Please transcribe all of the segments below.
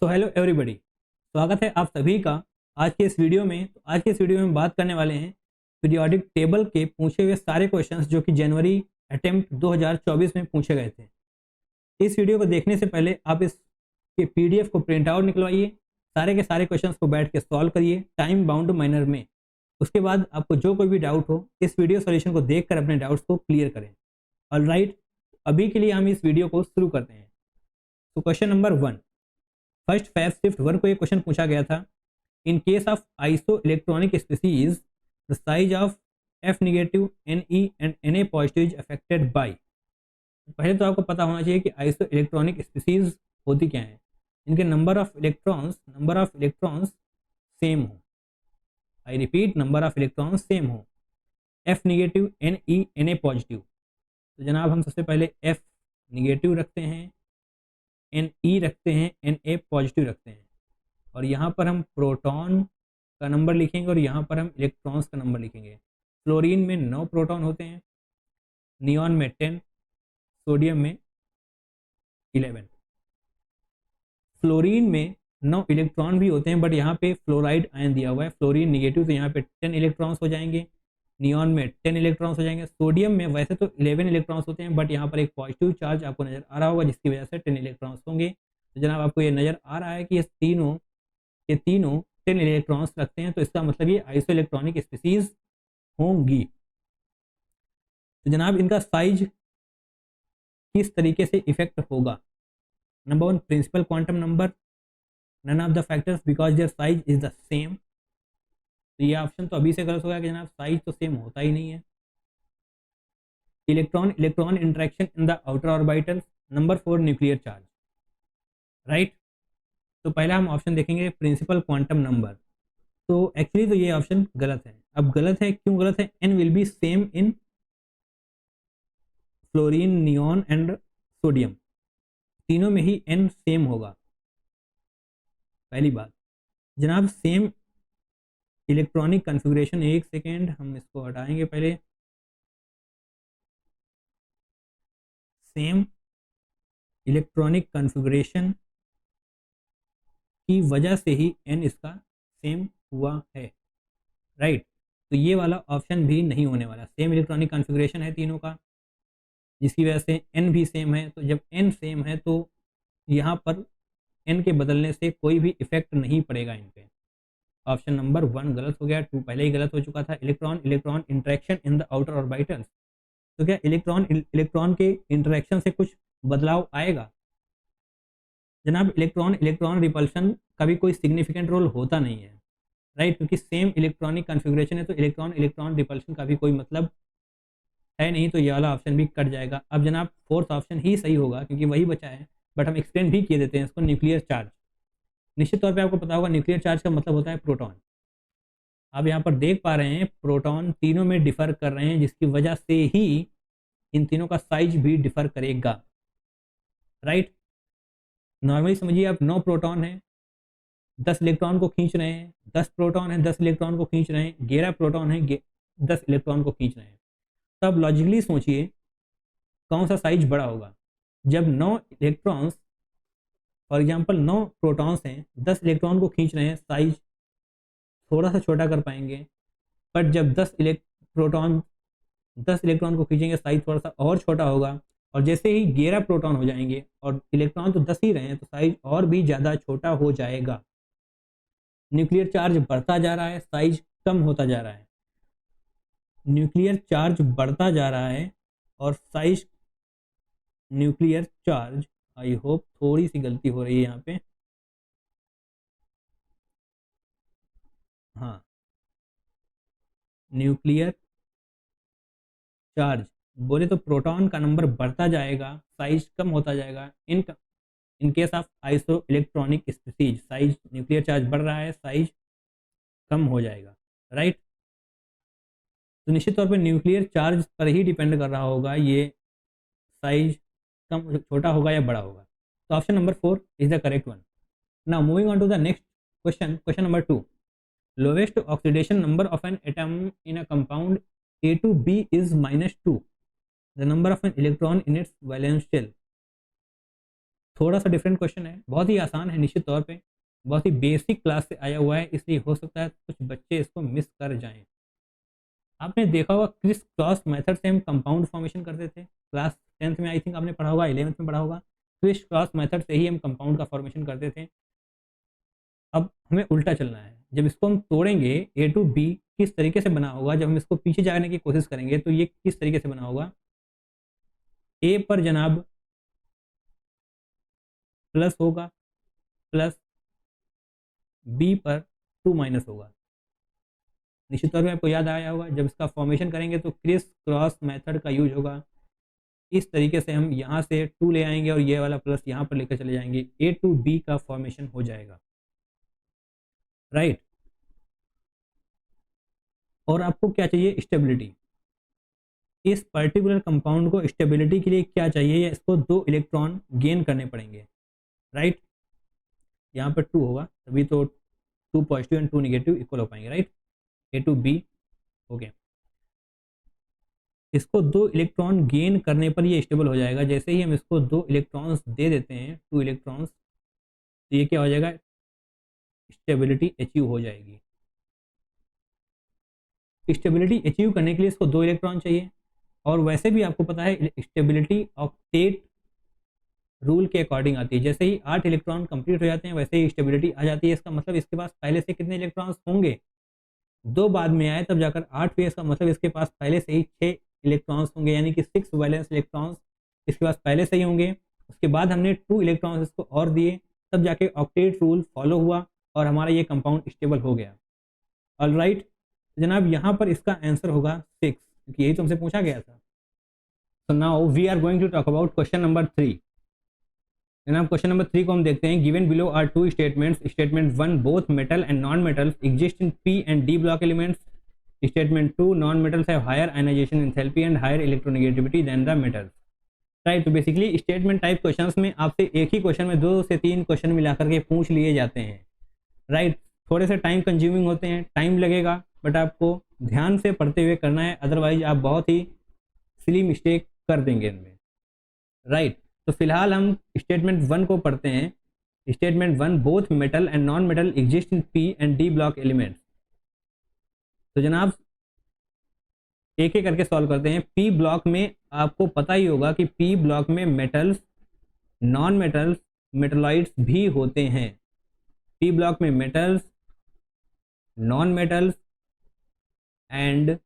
So hello everybody, स्वागत है आप सभी का आज के इस वीडियो में। तो आज के इस वीडियो में हम बात करने वाले हैं पीरियोडिक टेबल के पूछे हुए सारे क्वेश्चंस जो कि जनवरी अटेम्प्ट 2024 में पूछे गए थे। इस वीडियो को देखने से पहले आप इसके पीडीएफ को प्रिंट आउट निकलवाइए, सारे के सारे क्वेश्चंस को बैठ के सॉल्व करिए टाइम बाउंड मैनर में। उसके बाद आपको जो कोई भी डाउट हो इस वीडियो सॉल्यूशन को देखकर अपने डाउट्स को क्लियर करें। ऑलराइट, अभी के लिए हम इस वीडियो को शुरू करते हैं। तो question number 1, first Feb shift 1 को एक क्वेश्चन पूछा गया था। In case of isoelectronic species the size of F negative N E and N A positive is affected by. पहले तो आपको पता होना चाहिए कि आइसो इलेक्ट्रॉनिक स्पीसीज होती क्या है। इनके नंबर ऑफ इलेक्ट्रॉन्स सेम हो। I repeat, number of electrons same हो। F negative N e N ए पॉजिटिव। तो जनाब हम सबसे पहले एफ नेगेटिव रखते हैं, एन ई रखते हैं, एन ए पॉजिटिव रखते हैं। और यहाँ पर हम प्रोटॉन का नंबर लिखेंगे और यहाँ पर हम इलेक्ट्रॉन्स का नंबर लिखेंगे। फ्लोरीन में 9 प्रोटॉन होते हैं, नियॉन में 10, सोडियम में 11। फ्लोरीन में 9 इलेक्ट्रॉन भी होते हैं, बट यहाँ पे फ्लोराइड आयन दिया हुआ है। फ्लोरीन निगेटिव, तो यहाँ पे 10 इलेक्ट्रॉन्स हो जाएंगे। नियॉन में 10 इलेक्ट्रॉन्स हो जाएंगे। सोडियम में वैसे तो 11 इलेक्ट्रॉन्स होते हैं, बट यहाँ पर एक पॉजिटिव चार्ज आपको नजर आ रहा होगा जिसकी वजह से 10 इलेक्ट्रॉन्स होंगे। तो जनाब आपको ये नजर आ रहा है कि ये तीनों 10 इलेक्ट्रॉन्स रखते हैं, तो इसका मतलब ये आइसो इलेक्ट्रॉनिक स्पीसीज होंगी। तो जनाब इनका साइज किस तरीके से इफेक्ट होगा। Number 1, principal quantum number, none of the factors because their size is the same. तो ये ऑप्शन तो अभी से गलत होगा कि जनाब साइज तो सेम होता ही नहीं है। Electron electron interaction in the outer orbital. Number 4, nuclear charge. Right, तो पहला हम ऑप्शन देखेंगे प्रिंसिपल क्वांटम नंबर। तो एक्चुअली तो ये ऑप्शन गलत है। अब गलत है, क्यों गलत है? N will be same in fluorine, neon and sodium. तीनों में ही एन सेम होगा। पहली बात जनाब, सेम इलेक्ट्रॉनिक कॉन्फ़िगरेशन, एक सेकेंड हम इसको हटाएंगे पहले। सेम इलेक्ट्रॉनिक कॉन्फ़िगरेशन की वजह से ही एन इसका सेम हुआ है। राइट, तो ये वाला ऑप्शन भी नहीं होने वाला। सेम इलेक्ट्रॉनिक कॉन्फ़िगरेशन है तीनों का, जिसकी वजह से एन भी सेम है। तो जब एन सेम है तो यहाँ पर एन के बदलने से कोई भी इफेक्ट नहीं पड़ेगा इन पे। ऑप्शन नंबर 1 गलत हो गया, 2 पहले ही गलत हो चुका था। Electron electron interaction in the outer orbitals, तो क्या इलेक्ट्रॉन इलेक्ट्रॉन के इंटरेक्शन से कुछ बदलाव आएगा? जनाब इलेक्ट्रॉन इलेक्ट्रॉन रिपल्शन का भी कोई सिग्निफिकेंट रोल होता नहीं है। राइट, क्योंकि सेम इलेक्ट्रॉनिक कॉन्फ़िगरेशन है, तो इलेक्ट्रॉन इलेक्ट्रॉन रिपल्शन का भी कोई मतलब है नहीं। तो ये वाला ऑप्शन भी कट जाएगा। अब जनाब फोर्थ ऑप्शन ही सही होगा क्योंकि वही बचा है, बट हम एक्सप्लेन भी किए देते हैं इसको। न्यूक्लियर चार्ज, निश्चित तौर पे आपको पता होगा न्यूक्लियर चार्ज का मतलब होता है प्रोटॉन। आप यहाँ पर देख पा रहे हैं प्रोटॉन तीनों में डिफर कर रहे हैं, जिसकी वजह से ही इन तीनों का साइज भी डिफर करेगा। राइट, नॉर्मली समझिए आप 9 प्रोटॉन हैं, 10 इलेक्ट्रॉन को खींच रहे हैं। 10 प्रोटॉन है, 10 इलेक्ट्रॉन को खींच रहे हैं। 11 प्रोटॉन है, 10 इलेक्ट्रॉन को खींच रहे हैं। तब लॉजिकली सोचिए कौन सा साइज बड़ा होगा। जब 9 इलेक्ट्रॉन्स, फॉर एग्जांपल 9 प्रोटॉन्स हैं, 10 इलेक्ट्रॉन को खींच रहे हैं, साइज थोड़ा सा छोटा कर पाएंगे। बट जब 10 इलेक्ट्रॉन को खींचेंगे, साइज थोड़ा सा और छोटा होगा। और जैसे ही 11 प्रोटॉन हो जाएंगे, और इलेक्ट्रॉन तो 10 ही रहे हैं, तो साइज और भी ज़्यादा छोटा हो जाएगा। न्यूक्लियर चार्ज बढ़ता जा रहा है, साइज कम होता जा रहा है। न्यूक्लियर चार्ज बढ़ता जा रहा है और size, nuclear charge, I hope थोड़ी सी गलती हो रही है यहाँ पे। हाँ, न्यूक्लियर चार्ज बोले तो प्रोटॉन का नंबर बढ़ता जाएगा, साइज कम होता जाएगा। इन case of isoelectronic species, size, nuclear charge बढ़ रहा है, साइज कम हो जाएगा। राइट, तो निश्चित तौर पर न्यूक्लियर चार्ज पर ही डिपेंड कर रहा होगा ये साइज कम छोटा होगा या बड़ा होगा। तो option number 4 is the correct one. Now moving on to the next question, question number 2। Lowest oxidation number of an atom in a compound A to B is -2, the number of an electron in its valence shell। थोड़ा सा different question है, बहुत ही आसान है निश्चित तौर पे, बहुत ही बेसिक क्लास से आया हुआ है, इसलिए हो सकता है कुछ बच्चे इसको मिस कर जाएं। आपने देखा होगा क्रिस क्रॉस मेथड से हम कंपाउंड फॉर्मेशन करते थे, क्लास 10th में आई थिंक आपने पढ़ा होगा, 11th में पढ़ा होगा, क्रिस क्रॉस मेथड से ही हम कंपाउंड का फॉर्मेशन करते थे। अब हमें उल्टा चलना है, जब इसको हम तोड़ेंगे ए टू बी किस तरीके से बना होगा, जब हम इसको पीछे जाने की कोशिश करेंगे तो ये किस तरीके से बना होगा, ए पर जनाब प्लस होगा, प्लस बी पर 2 माइनस होगा। निश्चित तौर पे आपको याद आया होगा, जब इसका फॉर्मेशन करेंगे तो क्रिस क्रॉस मेथड का यूज होगा। इस तरीके से हम यहाँ से 2 ले आएंगे और ये वाला प्लस यहाँ पर लेकर चले जाएंगे, ए टू बी का फॉर्मेशन हो जाएगा, राइट। और आपको क्या चाहिए, स्टेबिलिटी। इस पर्टिकुलर कंपाउंड को स्टेबिलिटी के लिए क्या चाहिए, या इसको 2 इलेक्ट्रॉन गेन करने पड़ेंगे, राइट। यहाँ पर 2 होगा तभी तो 2 पॉजिटिव एंड 2 नेगेटिव इक्वल हो पाएंगे, राइट। ए टू बी हो गया। इसको 2 इलेक्ट्रॉन गेन करने पर ये स्टेबल हो जाएगा। जैसे ही हम इसको 2 इलेक्ट्रॉन्स दे देते हैं, 2 इलेक्ट्रॉन्स, तो ये क्या हो जाएगा, स्टेबिलिटी अचीव हो जाएगी। स्टेबिलिटी अचीव करने के लिए इसको 2 इलेक्ट्रॉन चाहिए, और वैसे भी आपको पता है स्टेबिलिटी ऑक्टेट रूल के अकॉर्डिंग आती है। जैसे ही 8 इलेक्ट्रॉन कंप्लीट हो जाते हैं वैसे ही स्टेबिलिटी आ जाती है। इसका मतलब इसके पास पहले से कितने इलेक्ट्रॉन्स होंगे, 2 बाद में आए तब जाकर 8 हुए, इसका मतलब इसके पास पहले से ही 6 इलेक्ट्रॉन्स होंगे, यानी कि 6 वैलेंस इलेक्ट्रॉन्स इसके पास पहले से ही होंगे। उसके बाद हमने 2 इलेक्ट्रॉन्स इसको और दिए, तब जाके ऑक्टेट रूल फॉलो हुआ और हमारा ये कंपाउंड स्टेबल हो गया। ऑलराइट, जनाब यहाँ पर इसका आंसर होगा 6, क्योंकि यही तुमसे पूछा गया था। So now we are going to talk about question number 3। जनाब क्वेश्चन नंबर 3 को हम देखते हैं। Given below are 2 statements. Statement 1, both metal and non metals exist in P and D block elements. Statement 2, non metals have higher ionisation enthalpy and higher electronegativity than the metals. Right, तो basically statement type questions में आपसे एक ही question में 2 से 3 question मिलाकर के पूछ लिए जाते हैं, राइट। थोड़े से टाइम कंज्यूमिंग होते हैं, टाइम लगेगा, बट आपको ध्यान से पढ़ते हुए करना है, अदरवाइज आप बहुत ही सिली मिस्टेक कर देंगे इनमें, राइट। तो फिलहाल हम स्टेटमेंट 1 को पढ़ते हैं। Statement 1, both metal and non metal exist in P and D block elements. तो जनाब एक एक करके सॉल्व करते हैं। पी ब्लॉक में आपको पता ही होगा कि पी ब्लॉक में मेटल्स, नॉन मेटल्स, मेटलॉइड्स भी होते हैं। पी ब्लॉक में metals, non metals and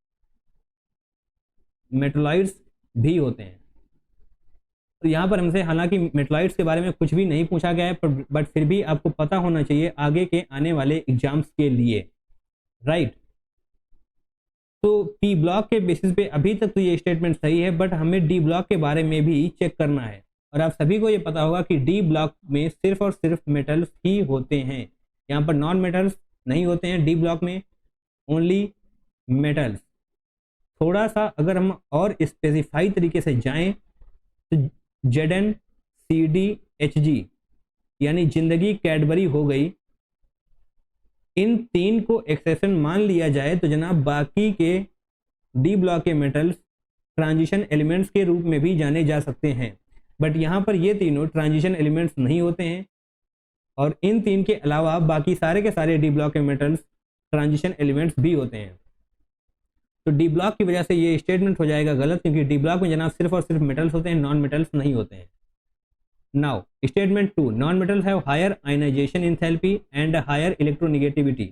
metalloids भी होते हैं। तो यहाँ पर हमसे हालांकि मेटलॉइड्स के बारे में कुछ भी नहीं पूछा गया है, बट फिर भी आपको पता होना चाहिए आगे के आने वाले एग्जाम्स के लिए, राइट। तो पी ब्लॉक के बेसिस पे अभी तक तो ये स्टेटमेंट सही है, बट हमें डी ब्लॉक के बारे में भी चेक करना है। और आप सभी को ये पता होगा कि डी ब्लॉक में सिर्फ और सिर्फ मेटल्स ही होते हैं, यहाँ पर नॉन मेटल्स नहीं होते हैं। डी ब्लॉक में ओनली मेटल्स। थोड़ा सा अगर हम और स्पेसिफाई तरीके से जाएं तो ZnCdHg यानी जिंदगी कैडबरी हो गई, इन 3 को एक्सेप्शन मान लिया जाए तो जनाब बाकी के डी ब्लॉक के मेटल्स ट्रांजिशन एलिमेंट्स के रूप में भी जाने जा सकते हैं, बट यहाँ पर ये तीनों ट्रांजिशन एलिमेंट्स नहीं होते हैं। और इन 3 के अलावा बाकी सारे के सारे डी ब्लॉक के मेटल्स ट्रांजिशन एलिमेंट्स भी होते हैं। तो डी ब्लॉक की वजह से ये स्टेटमेंट हो जाएगा गलत, क्योंकि डी ब्लॉक में जनाब सिर्फ और सिर्फ मेटल्स होते हैं, नॉन मेटल्स नहीं होते हैं। Now statement 2, non metals have higher ionisation enthalpy and higher electronegativity,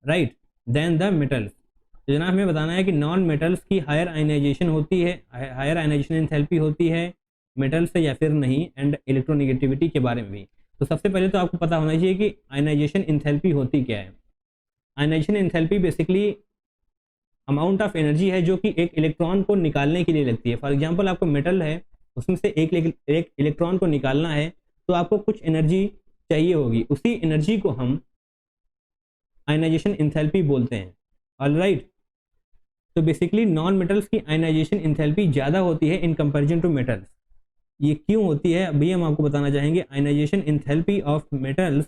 right, than the metals. तो जनाब हमें बताना है कि नॉन मेटल्स की हायर आयनाइजेशन होती है, हायर आयनाइजेशन एंथैल्पी होती है मेटल से या फिर नहीं, एंड इलेक्ट्रोनेगेटिविटी के बारे में भी। तो सबसे पहले तो आपको पता होना चाहिए कि आयनाइजेशन एंथैल्पी होती क्या है। Ionisation enthalpy basically amount of energy है जो कि एक इलेक्ट्रॉन को निकालने के लिए लगती है। फॉर एग्जांपल आपको मेटल है, उसमें से एक इलेक्ट्रॉन को निकालना है, तो आपको कुछ एनर्जी चाहिए होगी, उसी एनर्जी को हम आयनाइजेशन एंथैल्पी बोलते हैं, ऑलराइट। तो बेसिकली नॉन मेटल्स की आयनाइजेशन एंथैल्पी ज़्यादा होती है इन कंपैरिजन टू मेटल्स। ये क्यों होती है अभी हम आपको बताना चाहेंगे। आयनाइजेशन एंथैल्पी ऑफ मेटल्स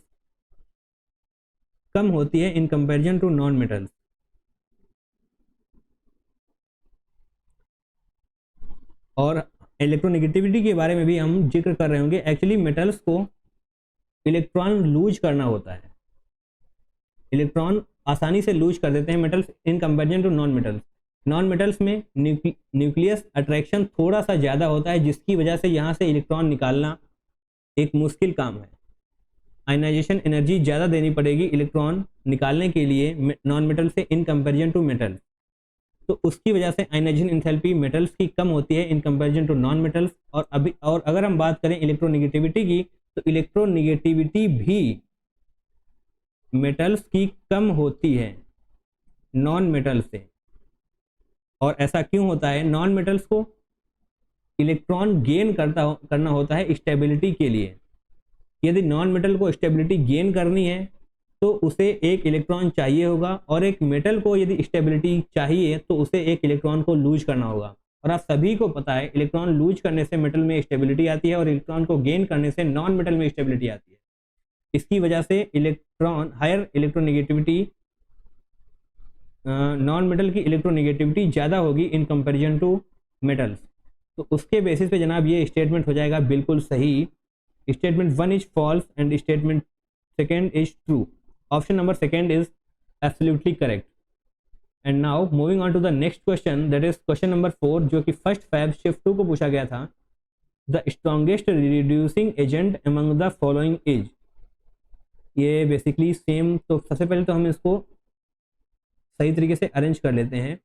कम होती है in comparison to non metals. और इलेक्ट्रोनेगेटिविटी के बारे में भी हम जिक्र कर रहे होंगे। एक्चुअली मेटल्स को इलेक्ट्रॉन लूज करना होता है, इलेक्ट्रॉन आसानी से लूज कर देते हैं metals in comparison to non metals. Non metals में न्यूक्लियस अट्रैक्शन थोड़ा सा ज़्यादा होता है, जिसकी वजह से यहाँ से इलेक्ट्रॉन निकालना एक मुश्किल काम है। आयनाइजेशन एनर्जी ज़्यादा देनी पड़ेगी इलेक्ट्रॉन निकालने के लिए नॉन मेटल से इन कंपेरिजन टू मेटल, तो उसकी वजह से आयनाइजेशन एंथैल्पी मेटल्स की कम होती है in comparison to non metals. और अगर हम बात करें इलेक्ट्रोनेगेटिविटी की, तो इलेक्ट्रोनेगेटिविटी भी मेटल्स की कम होती है नॉन मेटल से। और ऐसा क्यों होता है? नॉन मेटल्स को इलेक्ट्रॉन गेन करना होता है स्टेबिलिटी के लिए। यदि नॉन मेटल को स्टेबिलिटी गेन करनी है तो उसे एक इलेक्ट्रॉन चाहिए होगा, और एक मेटल को यदि स्टेबिलिटी चाहिए तो उसे एक इलेक्ट्रॉन को लूज करना होगा। और आप सभी को पता है इलेक्ट्रॉन लूज करने से मेटल में स्टेबिलिटी आती है और इलेक्ट्रॉन को गेन करने से नॉन मेटल में स्टेबिलिटी आती है। इसकी वजह से electron higher electronegativity, non metal की इलेक्ट्रोनेगेटिविटी ज़्यादा होगी इन कंपेरिजन टू मेटल्स। तो उसके बेसिस पे जनाब ये स्टेटमेंट हो जाएगा बिल्कुल सही। Statement 1 is false and statement 2 is true. Option number 2 is absolutely correct. And now moving on to the next question, that is question number 4, जो कि फर्स्ट फैब शिफ्ट 2 को पूछा गया था। The strongest reducing agent among the following is. ये basically same, तो सबसे पहले तो हम इसको सही तरीके से अरेंज कर लेते हैं।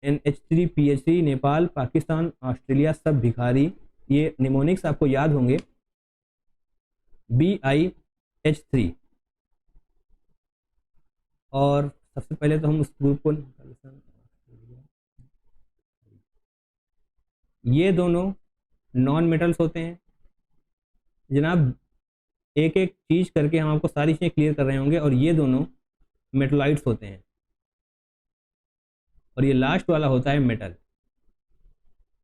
NH3 PH3 Nepal, Pakistan, Australia सब भिखारी, ये निमोनिक्स आपको याद होंगे। BiH3, और सबसे पहले तो हम उस ग्रुप को, ये दोनों नॉन मेटल्स होते हैं जनाब। एक एक चीज करके हम आपको सारी चीजें क्लियर कर रहे होंगे। और ये दोनों मेटलाइट्स होते हैं और ये लास्ट वाला होता है मेटल।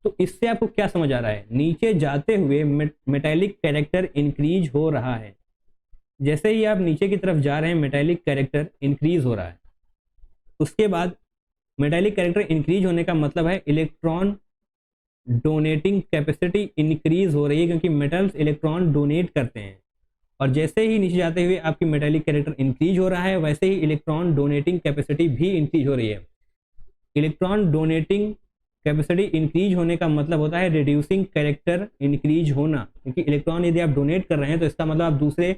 तो इससे आपको क्या समझ आ रहा है? नीचे जाते हुए मेटेलिक कैरेक्टर इंक्रीज हो रहा है। जैसे ही आप नीचे की तरफ जा रहे हैं मेटेलिक कैरेक्टर इंक्रीज हो रहा है। उसके बाद मेटेलिक कैरेक्टर इंक्रीज होने का मतलब है इलेक्ट्रॉन डोनेटिंग कैपेसिटी इंक्रीज हो रही है, क्योंकि मेटल्स इलेक्ट्रॉन डोनेट करते हैं। और जैसे ही नीचे जाते हुए आपकी मेटेलिक कैरेक्टर इंक्रीज हो रहा है, वैसे ही इलेक्ट्रॉन डोनेटिंग कैपेसिटी भी इंक्रीज हो रही है। इलेक्ट्रॉन डोनेटिंग कैपेसिटी इंक्रीज होने का मतलब होता है रिड्यूसिंग कैरेक्टर इंक्रीज होना, क्योंकि इलेक्ट्रॉन यदि आप डोनेट कर रहे हैं तो इसका मतलब आप दूसरे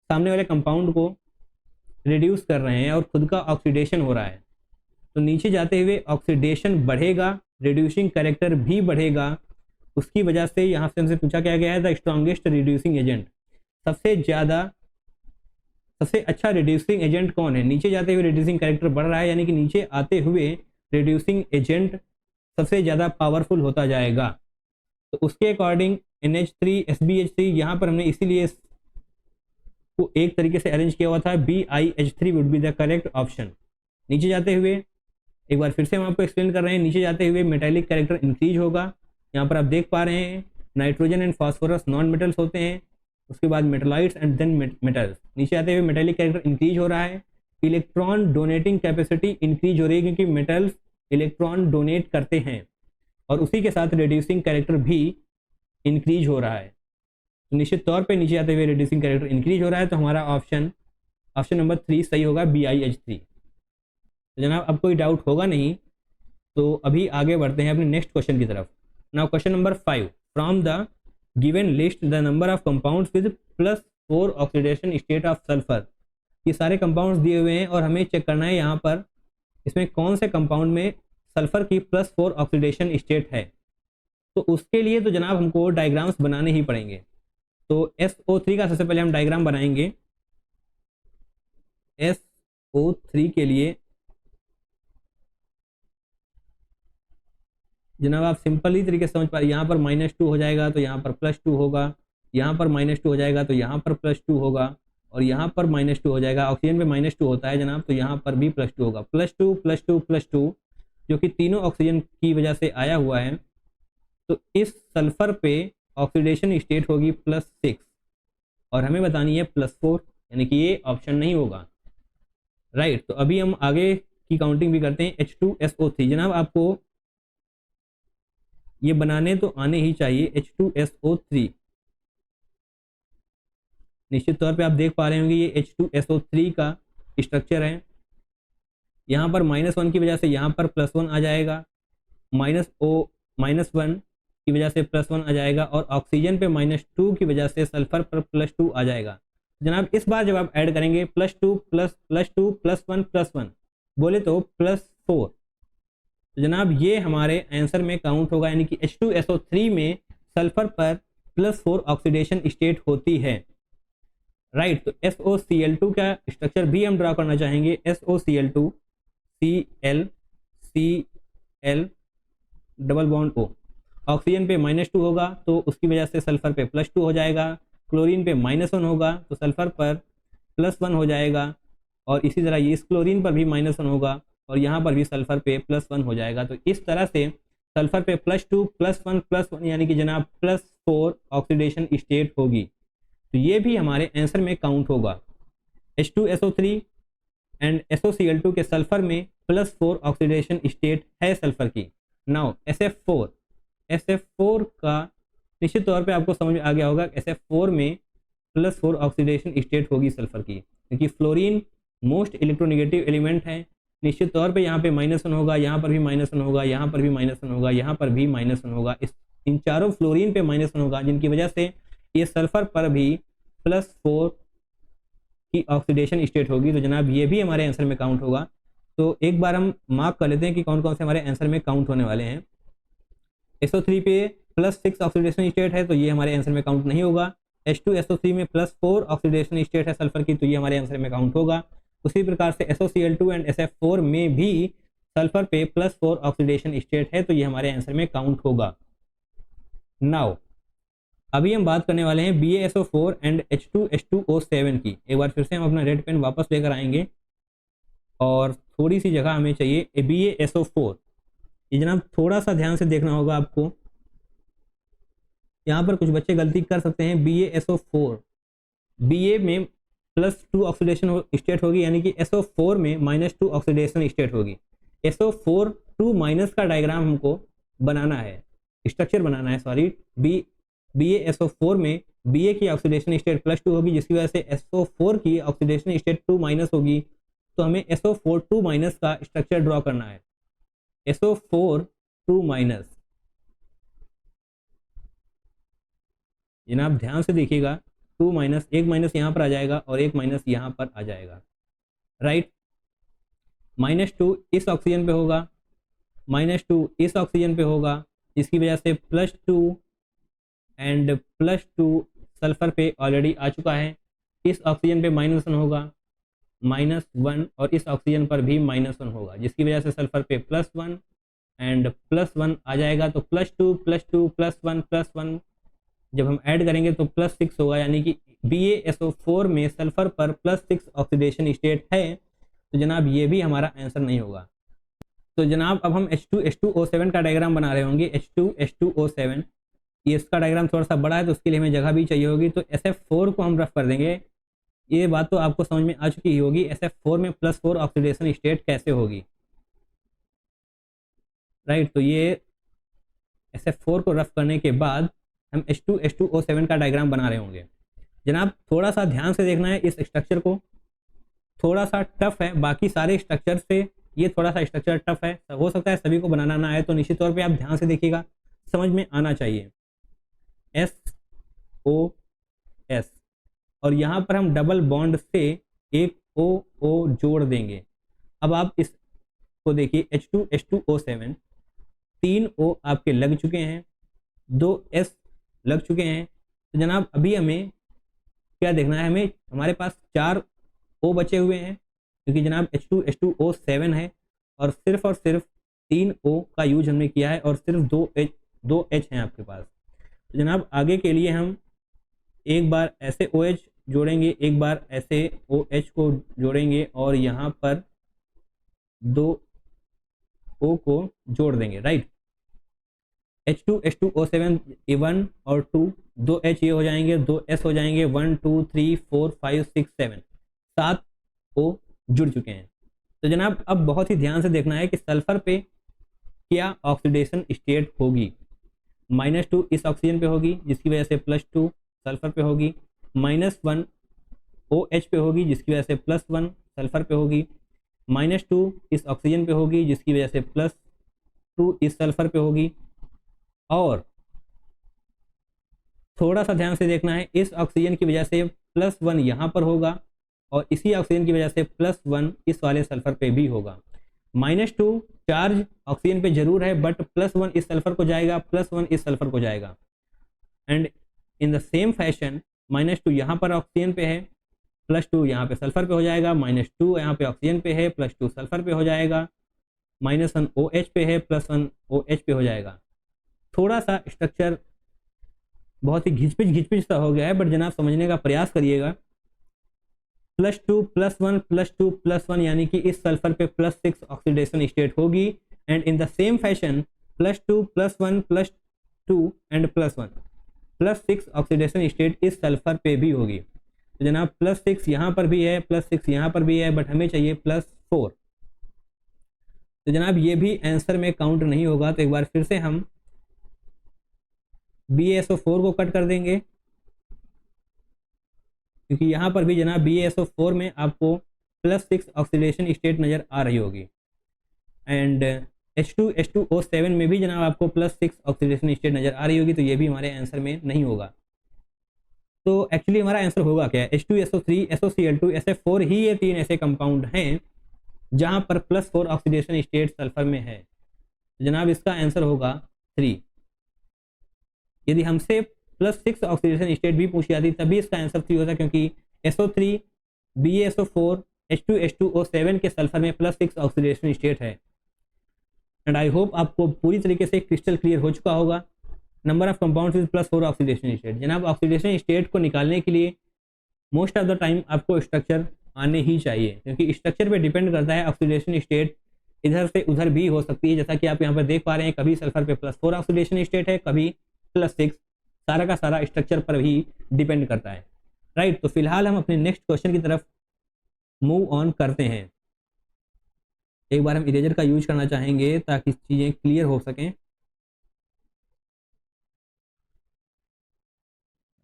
सामने वाले कंपाउंड को रिड्यूस कर रहे हैं और खुद का ऑक्सीडेशन हो रहा है। तो नीचे जाते हुए ऑक्सीडेशन बढ़ेगा, रिड्यूसिंग कैरेक्टर भी बढ़ेगा। उसकी वजह से यहाँ से हमसे पूछा क्या गया है, द स्ट्रॉन्गेस्ट रिड्यूसिंग एजेंट, सबसे अच्छा रिड्यूसिंग एजेंट कौन है? नीचे जाते हुए रिड्यूसिंग कैरेक्टर बढ़ रहा है, यानी कि नीचे आते हुए रिड्यूसिंग एजेंट सबसे ज़्यादा पावरफुल होता जाएगा। तो उसके अकॉर्डिंग NH3 SbH3, यहाँ पर हमने इसीलिए को एक तरीके से अरेंज किया हुआ था। BiH3 would be the correct option. नीचे जाते हुए एक बार फिर से हम आपको एक्सप्लेन कर रहे हैं, नीचे जाते हुए मेटेलिक कैरेक्टर इंक्रीज होगा। यहाँ पर आप देख पा रहे हैं nitrogen and phosphorus non metals होते हैं, उसके बाद मेटलाइट्स एंड देन मेटल्स। नीचे आते हुए मेटेलिक कैरेक्टर इंक्रीज हो रहा है, इलेक्ट्रॉन डोनेटिंग कैपेसिटी इंक्रीज हो रही है, क्योंकि मेटल्स इलेक्ट्रॉन डोनेट करते हैं, और उसी के साथ रिड्यूसिंग कैरेक्टर भी इंक्रीज हो रहा है। तो निश्चित तौर पे नीचे आते हुए रिड्यूसिंग कैरेक्टर इंक्रीज हो रहा है, तो हमारा ऑप्शन नंबर 3 सही होगा, BiH3। तो जनाब अब कोई डाउट होगा नहीं, तो अभी आगे बढ़ते हैं अपने नेक्स्ट क्वेश्चन की तरफ। Now question number 5, from the given list the number of compounds with +4 oxidation state of sulphur. ये सारे कंपाउंड्स दिए हुए हैं और हमें चेक करना है यहाँ पर इसमें कौन से कंपाउंड में सल्फर की +4 ऑक्सीडेशन स्टेट है। तो उसके लिए तो जनाब हमको डायग्राम्स बनाने ही पड़ेंगे। तो SO3 का सबसे पहले हम डायग्राम बनाएंगे। SO3 के लिए जनाब आप सिंपल ही तरीके से समझ पा रहे, यहाँ पर -2 हो जाएगा तो यहाँ पर +2 होगा, यहाँ पर -2 हो जाएगा तो यहाँ पर +2 होगा, और यहाँ पर -2 हो जाएगा। ऑक्सीजन पे -2 होता है जनाब, तो यहाँ पर भी +2 होगा। +2 +2 +2 जो कि तीनों ऑक्सीजन की वजह से आया हुआ है। तो इस सल्फर पे ऑक्सीडेशन स्टेट होगी +6 और हमें बतानी है +4, यानी कि ये ऑप्शन नहीं होगा। राइट, तो अभी हम आगे की काउंटिंग भी करते हैं। H2SO3 जनाब आपको ये बनाने तो आने ही चाहिए H2SO3। निश्चित तौर पे आप देख पा रहे होंगे ये H2SO3 का स्ट्रक्चर है। यहाँ पर -1 की वजह से यहाँ पर +1 आ जाएगा, -1 की वजह से +1 आ जाएगा, और ऑक्सीजन पे -2 की वजह से सल्फर पर +2 आ जाएगा। जनाब इस बार जब आप ऐड करेंगे +2 +2 +1 +1 बोले तो +4, तो जनाब ये हमारे आंसर में काउंट होगा, यानी कि H2SO3 में सल्फर पर +4 ऑक्सीडेशन स्टेट होती है। राइट, तो SOCl2 का स्ट्रक्चर भी हम ड्रा करना चाहेंगे। SOCl2 CL double bond O, oxygen पे -2 होगा तो उसकी वजह से सल्फर पे +2 हो जाएगा, क्लोरीन पे -1 होगा तो सल्फर पर +1 हो जाएगा, और इसी तरह इस क्लोरीन पर भी -1 होगा और यहाँ पर भी सल्फर पे +1 हो जाएगा। तो इस तरह से सल्फर पे +2 +1 +1 यानी कि जनाब +4 ऑक्सीडेशन स्टेट होगी। तो ये भी हमारे आंसर में काउंट होगा। H2SO3 एंड SOCl2 के सल्फर में +4 ऑक्सीडेशन स्टेट है सल्फर की। नाउ SF4 का निश्चित तौर पे आपको समझ में आ गया होगा, SF4 में +4 ऑक्सीडेशन स्टेट होगी सल्फर की, क्योंकि फ्लोरीन मोस्ट इलेक्ट्रोनेगेटिव एलिमेंट है। निश्चित तौर पे यहाँ पे -1 होगा, यहाँ पर भी -1 होगा, यहाँ पर भी -1 होगा, यहाँ पर भी -1 होगा, इन चारों फ्लोरीन पे -1 होगा, जिनकी वजह से ये सल्फर पर भी +4 की ऑक्सीडेशन स्टेट होगी। तो जनाब ये भी हमारे आंसर में काउंट होगा। तो एक बार हम मार्क कर लेते हैं कि कौन कौन से हमारे आंसर में काउंट होने वाले हैं। SO3 पे +6 ऑक्सीडेशन स्टेट है तो ये हमारे आंसर में काउंट नहीं होगा। H2SO3 में +4 ऑक्सीडेशन स्टेट है सल्फर की, तो ये हमारे आंसर में काउंट होगा। उसी प्रकार से SOCl2 एंड SF4 में भी सल्फर पे +4 ऑक्सीडेशन स्टेट है, तो ये हमारे आंसर में काउंट होगा। नाउ अभी हम बात करने वाले हैं BaSO4 एंड H2H2O7 की। एक बार फिर से हम अपना रेड पेन वापस लेकर आएंगे और थोड़ी सी जगह हमें चाहिए BaSO4। ये जनाब थोड़ा सा ध्यान से देखना होगा आपको, यहाँ पर कुछ बच्चे गलती कर सकते हैं। BaSO4 Ba में +2 ऑक्सीडेशन स्टेट होगी, यानी कि SO4 में -2 ऑक्सीडेशन स्टेट होगी। SO4 2- का डायग्राम हमको बनाना है, स्ट्रक्चर बनाना है, सॉरी। BaSO4 में Ba की ऑक्सीडेशन स्टेट +2 होगी, जिसकी वजह से SO4 की ऑक्सीडेशन स्टेट 2- होगी। तो हमें SO4 2- का स्ट्रक्चर ड्रॉ करना है। SO4 2-, जनाब ध्यान से देखिएगा, 2-, एक माइनस यहाँ पर आ जाएगा और एक माइनस यहाँ पर आ जाएगा। राइट, -2 इस ऑक्सीजन पे होगा, -2 इस ऑक्सीजन पे होगा, जिसकी वजह से +2 एंड +2 सल्फर पे ऑलरेडी आ चुका है। इस ऑक्सीजन पे -1 होगा, -1, और इस ऑक्सीजन पर भी -1 होगा, जिसकी वजह से सल्फर पे +1 एंड +1 आ जाएगा। तो +2 +2 +1 +1 जब हम ऐड करेंगे तो +6 होगा, यानी कि BaSO4 में सल्फर पर +6 ऑक्सीडेशन स्टेट है। तो जनाब ये भी हमारा आंसर नहीं होगा। तो जनाब अब हम H2H2O7 का डायग्राम बना रहे होंगे। H2H2O7 ये इसका डायग्राम थोड़ा सा बड़ा है, तो उसके लिए हमें जगह भी चाहिए होगी। तो SF4 को हम रफ कर देंगे। ये बात तो आपको समझ में आ चुकी ही होगी, SF4 में +4 ऑक्सीडेशन स्टेट कैसे होगी। राइट, तो ये SF4 को रफ करने के बाद हम H2H2O7 का डायग्राम बना रहे होंगे। जनाब थोड़ा सा ध्यान से देखना है इस स्ट्रक्चर को, थोड़ा सा टफ है, बाकी सारे स्ट्रक्चर से ये थोड़ा सा स्ट्रक्चर टफ है, हो सकता है सभी को बनाना ना आए, तो निश्चित तौर पे आप ध्यान से देखिएगा, समझ में आना चाहिए। SOS, और यहाँ पर हम डबल बॉन्ड से एक OO जोड़ देंगे। अब आप इसको देखिए, H2H2O7 3 O आपके लग चुके हैं, 2 S लग चुके हैं। तो जनाब अभी हमें क्या देखना है, हमें हमारे पास 4 O बचे हुए हैं, क्योंकि जनाब H2H2O7 है और सिर्फ 3 O का यूज हमने किया है और सिर्फ 2 H हैं आपके पास। तो जनाब आगे के लिए हम एक बार ऐसे OH जोड़ेंगे, एक बार ऐसे OH को जोड़ेंगे और यहाँ पर 2 O को जोड़ देंगे। राइट, H2H2O7 1 और 2, 2 H ये हो जाएंगे, 2 S हो जाएंगे, 1 2 3 4 5 6 7 7 O जुड़ चुके हैं। तो जनाब अब बहुत ही ध्यान से देखना है कि सल्फर पे क्या ऑक्सीडेशन स्टेट होगी। -2 इस ऑक्सीजन पे होगी जिसकी वजह से +2 सल्फर पे होगी, -1 OH पे होगी जिसकी वजह से +1 सल्फर पे होगी, -2 इस ऑक्सीजन पे होगी जिसकी वजह से +2 इस सल्फर पे होगी। और थोड़ा सा ध्यान से देखना है, इस ऑक्सीजन की वजह से +1 यहाँ पर होगा और इसी ऑक्सीजन की वजह से +1 इस वाले सल्फर पे भी होगा। -2 चार्ज ऑक्सीजन पे जरूर है बट +1 इस सल्फर को जाएगा, +1 इस सल्फर को जाएगा। And in the same fashion -2 यहाँ पर ऑक्सीजन पे है, +2 यहाँ पे सल्फर पे हो जाएगा, -2 यहाँ पे ऑक्सीजन पे है, +2 सल्फर पे हो जाएगा, -1 OH पे है, +1 OH पे हो जाएगा। थोड़ा सा स्ट्रक्चर बहुत ही घिचपिच सा हो गया है बट जनाब समझने का प्रयास करिएगा। +2 +1 +2 +1 यानी कि इस सल्फर पे +6 ऑक्सीडेशन स्टेट होगी। And in the same fashion +2 +1 +2 and +1 +6 oxidation state इस सल्फर पे भी होगी। तो जनाब +6 यहाँ पर भी है, +6 यहाँ पर भी है बट हमें चाहिए +4। तो जनाब ये भी आंसर में काउंट नहीं होगा। तो एक बार फिर से हम BaSO4 को कट कर देंगे क्योंकि यहाँ पर भी जनाब BaSO4 में आपको +6 ऑक्सीडेशन स्टेट नज़र आ रही होगी। एंड H2H2O7 में भी जनाब आपको +6 ऑक्सीडेशन स्टेट नज़र आ रही होगी। तो ये भी हमारे आंसर में नहीं होगा। तो एक्चुअली हमारा आंसर होगा क्या है, H2SO3 SOCl2 SF4 ही ये तीन ऐसे कंपाउंड हैं जहाँ पर +4 ऑक्सीडेशन स्टेट सल्फर में है। जनाब इसका आंसर होगा 3। यदि हमसे +6 ऑक्सीडेशन स्टेट भी पूछी जाती तभी इसका आंसर 3 होता क्योंकि SO3 BaSO4 H2H2O7 के सल्फर में +6 ऑक्सीडेशन स्टेट है। एंड आई होप आपको पूरी तरीके से क्रिस्टल क्लियर हो चुका होगा। Number of compounds with +4 oxidation state. जनाब ऑक्सीडेशन स्टेट को निकालने के लिए मोस्ट ऑफ द टाइम आपको स्ट्रक्चर आने ही चाहिए क्योंकि स्ट्रक्चर पे डिपेंड करता है ऑक्सीडेशन स्टेट इधर से उधर भी हो सकती है। जैसा कि आप यहाँ पर देख पा रहे हैं, कभी सल्फर पे +4 ऑक्सीडेशन स्टेट है, कभी +6। सारा का सारा स्ट्रक्चर पर भी डिपेंड करता है, राइट। तो फिलहाल हम अपने नेक्स्ट क्वेश्चन की तरफ मूव ऑन करते हैं। एक बार हम इरेजर का यूज करना चाहेंगे ताकि चीज़ें क्लियर हो सकें,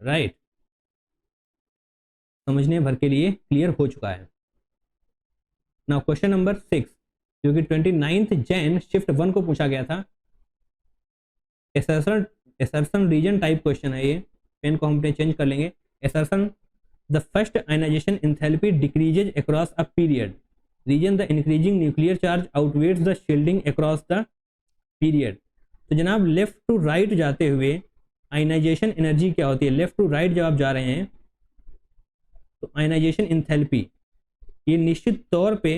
राइट। समझने भर के लिए क्लियर हो चुका है। नाउ क्वेश्चन नंबर 6 जो कि 29 जैन शिफ्ट 1 को पूछा गया था। एसर्शन रीजन टाइप क्वेश्चन है ये। पेन को हम चेंज कर लेंगे। Assertion the first ionization enthalpy decreases across a period reason the increasing nuclear charge outweighs the shielding across the period. तो जनाब लेफ्ट टू राइट जाते हुए आयनाइजेशन एनर्जी क्या होती है? लेफ्ट टू राइट जब आप जा रहे हैं तो आयनाइजेशन एंथैल्पी ये निश्चित तौर पे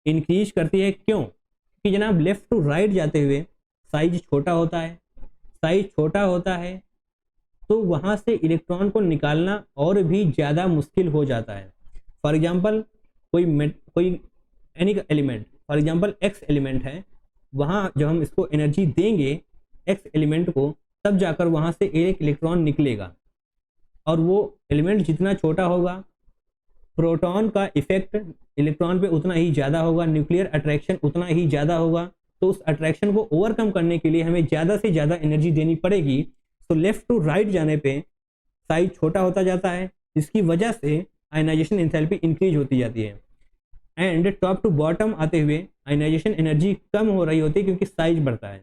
इंक्रीज करती है। क्यों? कि जनाब लेफ्ट टू राइट जाते हुए साइज छोटा होता है। साइज छोटा होता है तो वहाँ से इलेक्ट्रॉन को निकालना और भी ज़्यादा मुश्किल हो जाता है। फॉर एग्जांपल कोई any element, for example x element है, वहाँ जब हम इसको एनर्जी देंगे एक्स एलिमेंट को तब जाकर वहाँ से एक इलेक्ट्रॉन निकलेगा और वो एलिमेंट जितना छोटा होगा प्रोटॉन का इफेक्ट इलेक्ट्रॉन पे उतना ही ज़्यादा होगा, न्यूक्लियर अट्रैक्शन उतना ही ज़्यादा होगा। तो उस अट्रैक्शन को ओवरकम करने के लिए हमें ज़्यादा से ज़्यादा एनर्जी देनी पड़ेगी। तो लेफ्ट टू राइट जाने पे साइज छोटा होता जाता है जिसकी वजह से आयनाइजेशन एंथैल्पी इंक्रीज होती जाती है। एंड टॉप टू बॉटम आते हुए आयनाइजेशन एनर्जी कम हो रही होती है क्योंकि साइज बढ़ता है।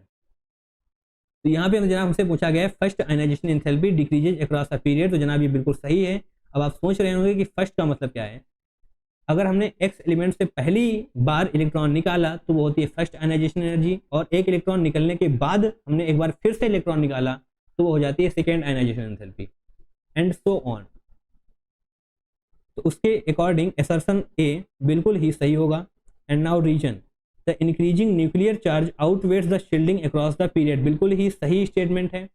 तो यहाँ पे जनाब हमसे पूछा गया है first ionization enthalpy decreases across a period. तो जनाब ये बिल्कुल सही है। अब आप सोच रहे होंगे कि फर्स्ट का मतलब क्या है। अगर हमने एक्स एलिमेंट से पहली बार इलेक्ट्रॉन निकाला तो वो होती है फर्स्ट आयनाइजेशन एनर्जी, और एक इलेक्ट्रॉन निकलने के बाद हमने एक बार फिर से इलेक्ट्रॉन निकाला तो वो हो जाती है second ionization enthalpy, and so on. तो उसके अकॉर्डिंग असर्शन ए बिल्कुल ही सही होगा। And now reason the increasing nuclear charge outweighs the shielding across the period, बिल्कुल ही सही स्टेटमेंट है।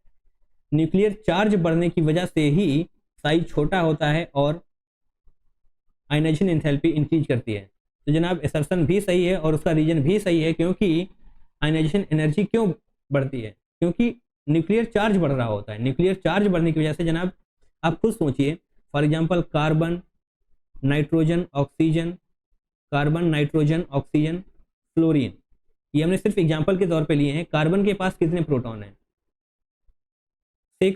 न्यूक्लियर चार्ज बढ़ने की वजह से ही साइज छोटा होता है और आयनाइजेशन एंथैल्पी इंक्रीज करती है। तो जनाब असर्शन भी सही है और उसका रीजन भी सही है। क्योंकि आयनाइजेशन एनर्जी क्यों बढ़ती है? क्योंकि न्यूक्लियर चार्ज बढ़ रहा होता है। न्यूक्लियर चार्ज बढ़ने की वजह से जनाब आप खुद सोचिए, for example carbon nitrogen oxygen, carbon nitrogen oxygen fluorine, ये हमने सिर्फ एग्जांपल के तौर पे लिए हैं। कार्बन के पास कितने प्रोटॉन हैं? 6,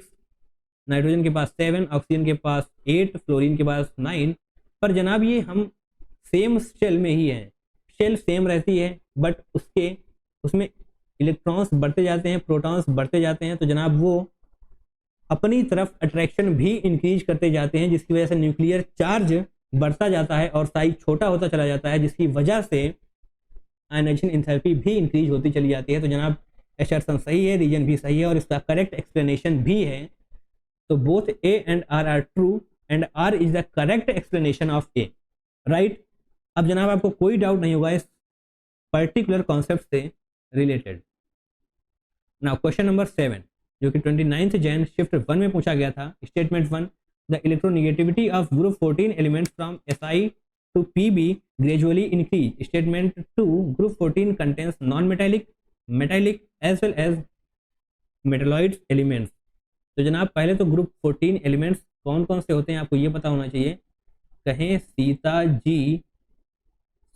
नाइट्रोजन के पास 7, ऑक्सीजन के पास 8, फ्लोरीन के पास 9। पर जनाब ये हम सेम शेल में ही हैं, शेल सेम रहती है, बट उसमें इलेक्ट्रॉन्स बढ़ते जाते हैं, प्रोटॉन्स बढ़ते जाते हैं, तो जनाब वो अपनी तरफ अट्रैक्शन भी इंक्रीज करते जाते हैं, जिसकी वजह से न्यूक्लियर चार्ज बढ़ता जाता है और साइज छोटा होता चला जाता है, जिसकी वजह से आयनाइजेशन एंथैल्पी भी इंक्रीज होती चली जाती है। तो जनाब एसर्शन सही है, रीजन भी सही है और इसका करेक्ट एक्सप्लेनेशन भी है। तो both A and R true and R is the correct explanation of A, right. अब जनाब आपको कोई डाउट नहीं होगा इस पर्टिकुलर कॉन्सेप्ट से रिलेटेड। नाउ क्वेश्चन नंबर 7 जो कि 29 जैन शिफ्ट 1 में पूछा गया था। Statement 1, the electronegativity of group 14 elements from Si to Pb gradually increase. Statement 2, group 14 contains non-metallic, metallic as well as metalloid elements. तो जनाब पहले तो ग्रुप 14 एलिमेंट्स कौन कौन से होते हैं आपको ये पता होना चाहिए। कहें सीता जी,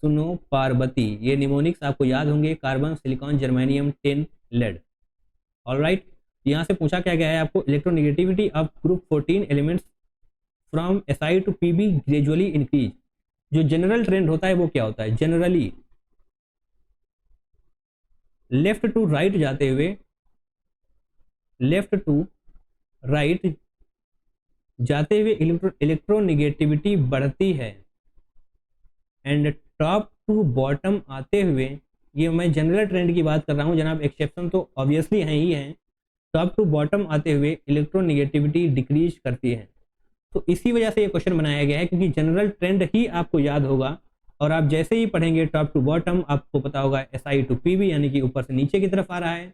सुनो पार्वती, ये निमोनिक्स आपको याद होंगे, carbon, silicon, germanium, tin, lead. Alright, यहाँ से पूछा क्या गया है आपको, electronegativity of group 14 elements from Si to Pb gradually increase. जो जनरल ट्रेंड होता है वो क्या होता है, जनरली लेफ्ट टू राइट जाते हुए, लेफ्ट टू राइट जाते हुए इलेक्ट्रोनेगेटिविटी बढ़ती है, एंड टॉप टू बॉटम आते हुए, ये मैं जनरल ट्रेंड की बात कर रहा हूँ जनाब, एक्सेप्शन तो ऑब्वियसली हैं ही हैं, टॉप टू बॉटम आते हुए इलेक्ट्रोनेगेटिविटी डिक्रीज करती है। तो इसी वजह से ये क्वेश्चन बनाया गया है, क्योंकि जनरल ट्रेंड ही आपको याद होगा और आप जैसे ही पढ़ेंगे टॉप टू बॉटम आपको पता होगा Si to Pb यानी कि ऊपर से नीचे की तरफ आ रहा है,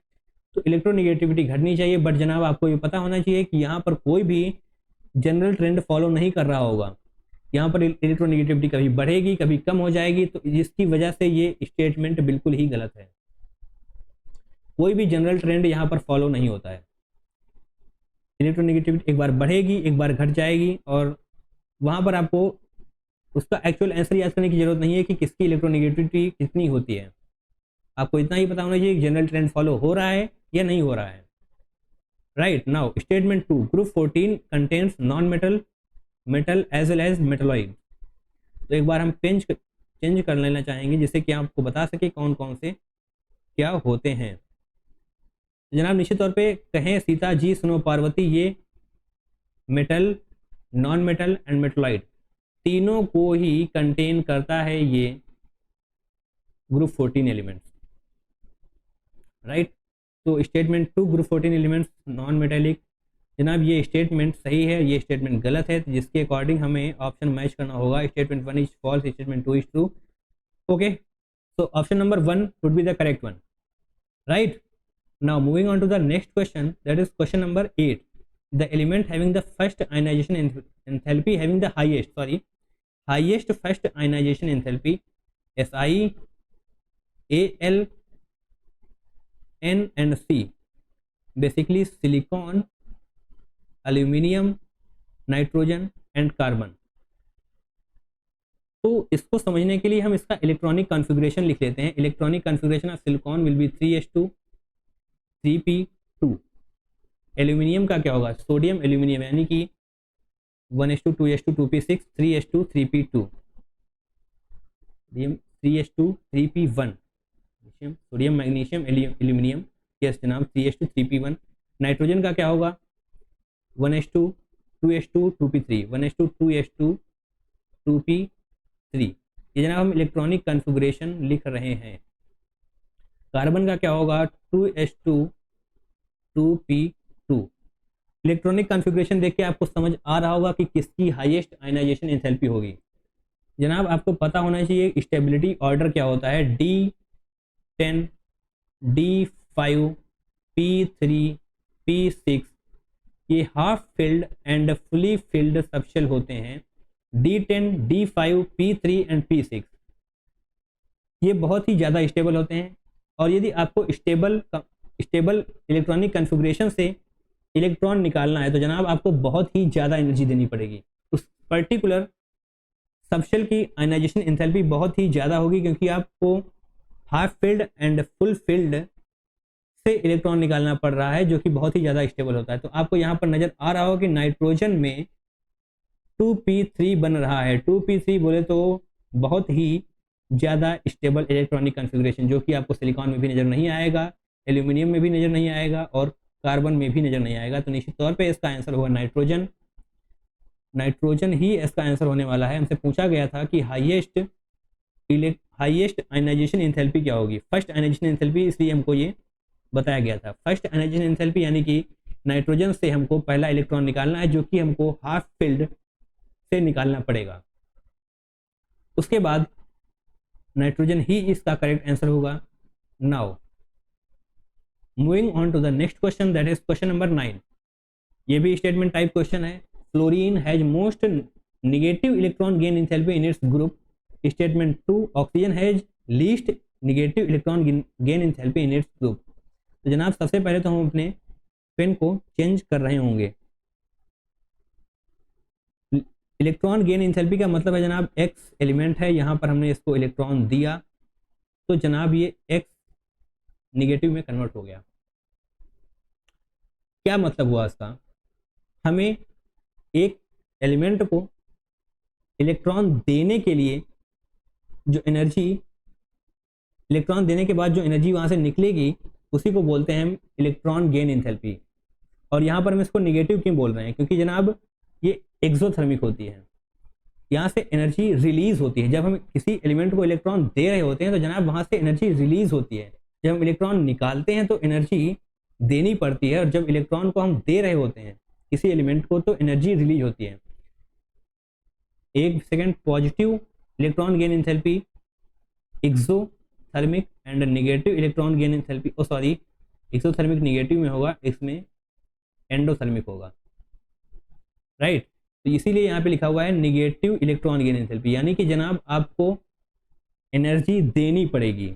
तो इलेक्ट्रोनेगेटिविटी घटनी चाहिए। बट जनाब आपको ये पता होना चाहिए कि यहाँ पर कोई भी जनरल ट्रेंड फॉलो नहीं कर रहा होगा, यहाँ पर इलेक्ट्रोनेगेटिविटी कभी बढ़ेगी कभी कम हो जाएगी, तो जिसकी वजह से ये स्टेटमेंट बिल्कुल ही गलत है। कोई भी जनरल ट्रेंड यहाँ पर फॉलो नहीं होता है। इलेक्ट्रोनेगेटिविटी एक बार बढ़ेगी एक बार घट जाएगी, और वहाँ पर आपको उसका एक्चुअल आंसर याद करने की जरूरत नहीं है कि किसकी इलेक्ट्रोनेगेटिविटी कितनी होती है, आपको इतना ही पता होना चाहिए कि जनरल ट्रेंड फॉलो हो रहा है या नहीं हो रहा है। Right, now statement 2, group 14 contains non metal, metal as well as metalloid. तो एक बार हम चेंज कर लेना चाहेंगे जिससे कि आपको बता सके कौन कौन से क्या होते हैं। जनाब निश्चित तौर पे कहें सीता जी, सुनो पार्वती, ये metal, non metal and metalloid तीनों को ही कंटेन करता है ये ग्रुप 14 एलिमेंट्स, राइट। तो statement 2, group 14 elements non metallic, जनाब ये स्टेटमेंट सही है, ये स्टेटमेंट गलत है, तो जिसके अकॉर्डिंग हमें ऑप्शन मैच करना होगा। Statement 1 is false, statement 2 is true. Okay, so option number 1 would be the correct one, right. Now moving on to the next question, that is question number 8. The element having the first ionization enthalpy having the highest first ionization enthalpy Si, Al, N and C, basically silicon, aluminium, nitrogen and carbon। तो इसको समझने के लिए हम इसका electronic configuration लिख लेते हैं। Electronic configuration of silicon will be 3s2 3p2। Aluminium का क्या होगा, सोडियम एल्यूमिनियम यानी कि 1s2 2s2 2p6 3s2 3p2, sodium 3s2 3p1, sodium magnesium aluminium, yes जनाब 3s2 3p1। नाइट्रोजन का क्या होगा 1s2 2s2 2p3 1s2 2s2 2p3, ये जनाब हम इलेक्ट्रॉनिक कॉन्फ़िगरेशन लिख रहे हैं। कार्बन का क्या होगा 2s2 2p2। इलेक्ट्रॉनिक कॉन्फ़िगरेशन देख के आपको समझ आ रहा होगा कि किसकी हाईएस्ट आयनाइजेशन एंथैल्पी होगी। जनाब आपको पता होना चाहिए स्टेबिलिटी ऑर्डर क्या होता है, D10 D5 P3 P6, ये half filled and fully filled subshell होते हैं। D10 D5 P3 and P6 ये बहुत ही ज़्यादा स्टेबल होते हैं, और यदि आपको स्टेबल इलेक्ट्रॉनिक कॉन्फ़िगरेशन से इलेक्ट्रॉन निकालना है तो जनाब आपको बहुत ही ज़्यादा एनर्जी देनी पड़ेगी। उस पर्टिकुलर सबशेल की आयनाइजेशन एंथैल्पी बहुत ही ज़्यादा होगी, क्योंकि आपको half filled and full field से इलेक्ट्रॉन निकालना पड़ रहा है, जो कि बहुत ही ज़्यादा स्टेबल होता है। तो आपको यहाँ पर नज़र आ रहा हो कि नाइट्रोजन में 2p3 बन रहा है। 2p3 बोले तो बहुत ही ज़्यादा स्टेबल इलेक्ट्रॉनिक कन्फिग्रेशन, जो कि आपको सिलिकॉन में भी नज़र नहीं आएगा, एल्यूमिनियम में भी नज़र नहीं आएगा और कार्बन में भी नज़र नहीं आएगा। तो निश्चित तौर पे इसका आंसर होगा नाइट्रोजन। नाइट्रोजन ही इसका आंसर होने वाला है। हमसे पूछा गया था कि हाईएस्ट आयनाइजेशन एंथैल्पी क्या होगी, फर्स्ट आयनाइजेशन एंथैल्पी, इसलिए हमको ये बताया गया था। फर्स्ट आयनाइजेशन एंथैल्पी यानी कि नाइट्रोजन से हमको पहला इलेक्ट्रॉन निकालना है, जो कि हमको हाफ फिल्ड से निकालना पड़ेगा। उसके बाद नाइट्रोजन ही इसका करेक्ट आंसर होगा। Now moving on to the next question, that is question number 9। ये भी स्टेटमेंट टाइप क्वेश्चन है। Fluorine has most negative electron gain enthalpy in its group. Statement 2, oxygen has least negative electron gain enthalpy in its group. तो जनाब सबसे पहले तो हम अपने पेन को चेंज कर रहे होंगे। इलेक्ट्रॉन गेन एंथैल्पी का मतलब है जनाब एक्स एलिमेंट है, यहाँ पर हमने इसको इलेक्ट्रॉन दिया तो जनाब ये एक्स निगेटिव में कन्वर्ट हो गया। क्या मतलब हुआ इसका, हमें एक एलिमेंट को इलेक्ट्रॉन देने के लिए जो एनर्जी, इलेक्ट्रॉन देने के बाद जो एनर्जी वहाँ से निकलेगी उसी को बोलते हैं हम इलेक्ट्रॉन गेन एंथैल्पी। और यहाँ पर हम इसको निगेटिव क्यों बोल रहे हैं, क्योंकि जनाब ये एक्सोथर्मिक होती है, यहाँ से एनर्जी रिलीज होती है। जब हम किसी एलिमेंट को इलेक्ट्रॉन दे रहे होते हैं तो जनाब वहाँ से एनर्जी रिलीज होती है। जब हम इलेक्ट्रॉन निकालते हैं तो एनर्जी देनी पड़ती है, और जब इलेक्ट्रॉन को हम दे रहे होते हैं किसी एलिमेंट को तो एनर्जी रिलीज होती है। एक second, positive electron gain enthalpy exothermic and negative electron gain enthalpy, oh sorry, exothermic negative में होगा, इसमें एंडोथर्मिक होगा, राइट। तो इसीलिए यहाँ पे लिखा हुआ है नेगेटिव इलेक्ट्रॉन गेन एंथैल्पी, यानी कि जनाब आपको एनर्जी देनी पड़ेगी।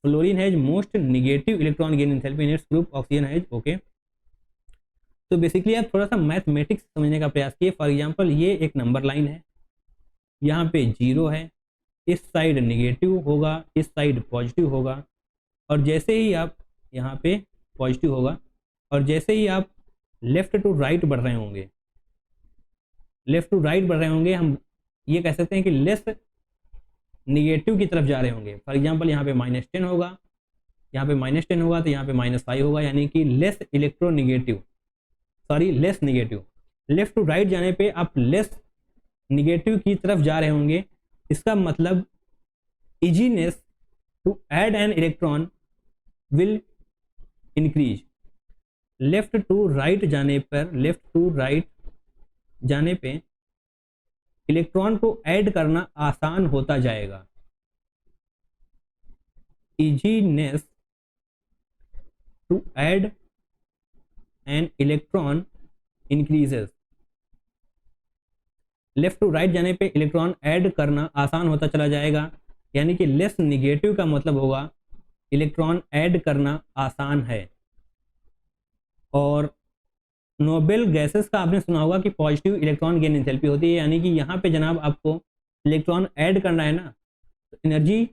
Fluorine has most negative electron gain enthalpy in its group, oxygen has, okay. तो बेसिकली आप थोड़ा सा मैथमेटिक्स समझने का प्रयास किए। फॉर एग्जांपल ये एक नंबर लाइन है, यहाँ पे 0 है, इस साइड नेगेटिव होगा, इस साइड पॉजिटिव होगा, और जैसे ही आप यहाँ पे पॉजिटिव होगा, और जैसे ही आप लेफ्ट टू राइट बढ़ रहे होंगे, लेफ्ट टू राइट बढ़ रहे होंगे, हम ये कह सकते हैं कि लेस निगेटिव की तरफ जा रहे होंगे। फॉर एग्जांपल यहाँ पे -10 होगा, यहाँ पे -10 होगा, तो यहाँ पे -5 होगा, यानी कि less electronegative, sorry less negative. Left to right जाने पे आप लेस निगेटिव की तरफ जा रहे होंगे। इसका मतलब easiness to add an electron will increase. Left to right जाने पर, लेफ्ट टू राइट जाने पे इलेक्ट्रॉन को ऐड करना आसान होता जाएगा। Easiness to add an electron increases. Left to right जाने पे इलेक्ट्रॉन ऐड करना आसान होता चला जाएगा, यानी कि लेस निगेटिव का मतलब होगा इलेक्ट्रॉन ऐड करना आसान है। और नोबेल गैसेस का आपने सुना होगा कि पॉजिटिव इलेक्ट्रॉन गेन एंथैल्पी होती है, यानी कि यहाँ पे जनाब आपको इलेक्ट्रॉन ऐड करना है ना, तो एनर्जी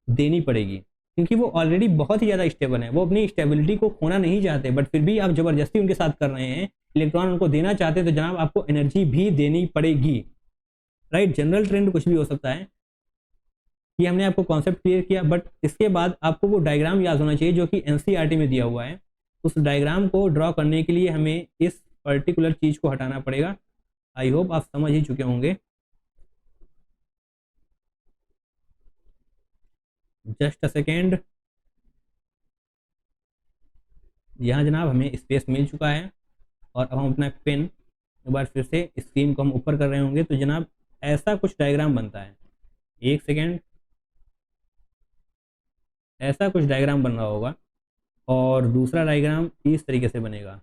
देनी पड़ेगी, क्योंकि वो ऑलरेडी बहुत ही ज़्यादा स्टेबल है, वो अपनी स्टेबिलिटी को खोना नहीं चाहते, बट फिर भी आप ज़बरदस्ती उनके साथ कर रहे हैं, इलेक्ट्रॉन उनको देना चाहते हैं, तो जनाब आपको एनर्जी भी देनी पड़ेगी, राइट। जनरल ट्रेंड कुछ भी हो सकता है, ये हमने आपको कॉन्सेप्ट क्लियर किया। बट इसके बाद आपको वो डायग्राम याद होना चाहिए जो कि एनसीईआरटी में दिया हुआ है। उस डायग्राम को ड्रॉ करने के लिए हमें इस पर्टिकुलर चीज़ को हटाना पड़ेगा। आई होप आप समझ ही चुके होंगे। जस्ट अ सेकेंड, यहाँ जनाब हमें स्पेस मिल चुका है, और अब हम अपना पेन एक बार फिर से स्क्रीन को हम ऊपर कर रहे होंगे, तो जनाब ऐसा कुछ डायग्राम बनता है। एक सेकेंड, ऐसा कुछ डायग्राम बन रहा होगा, और दूसरा डायग्राम इस तरीके से बनेगा।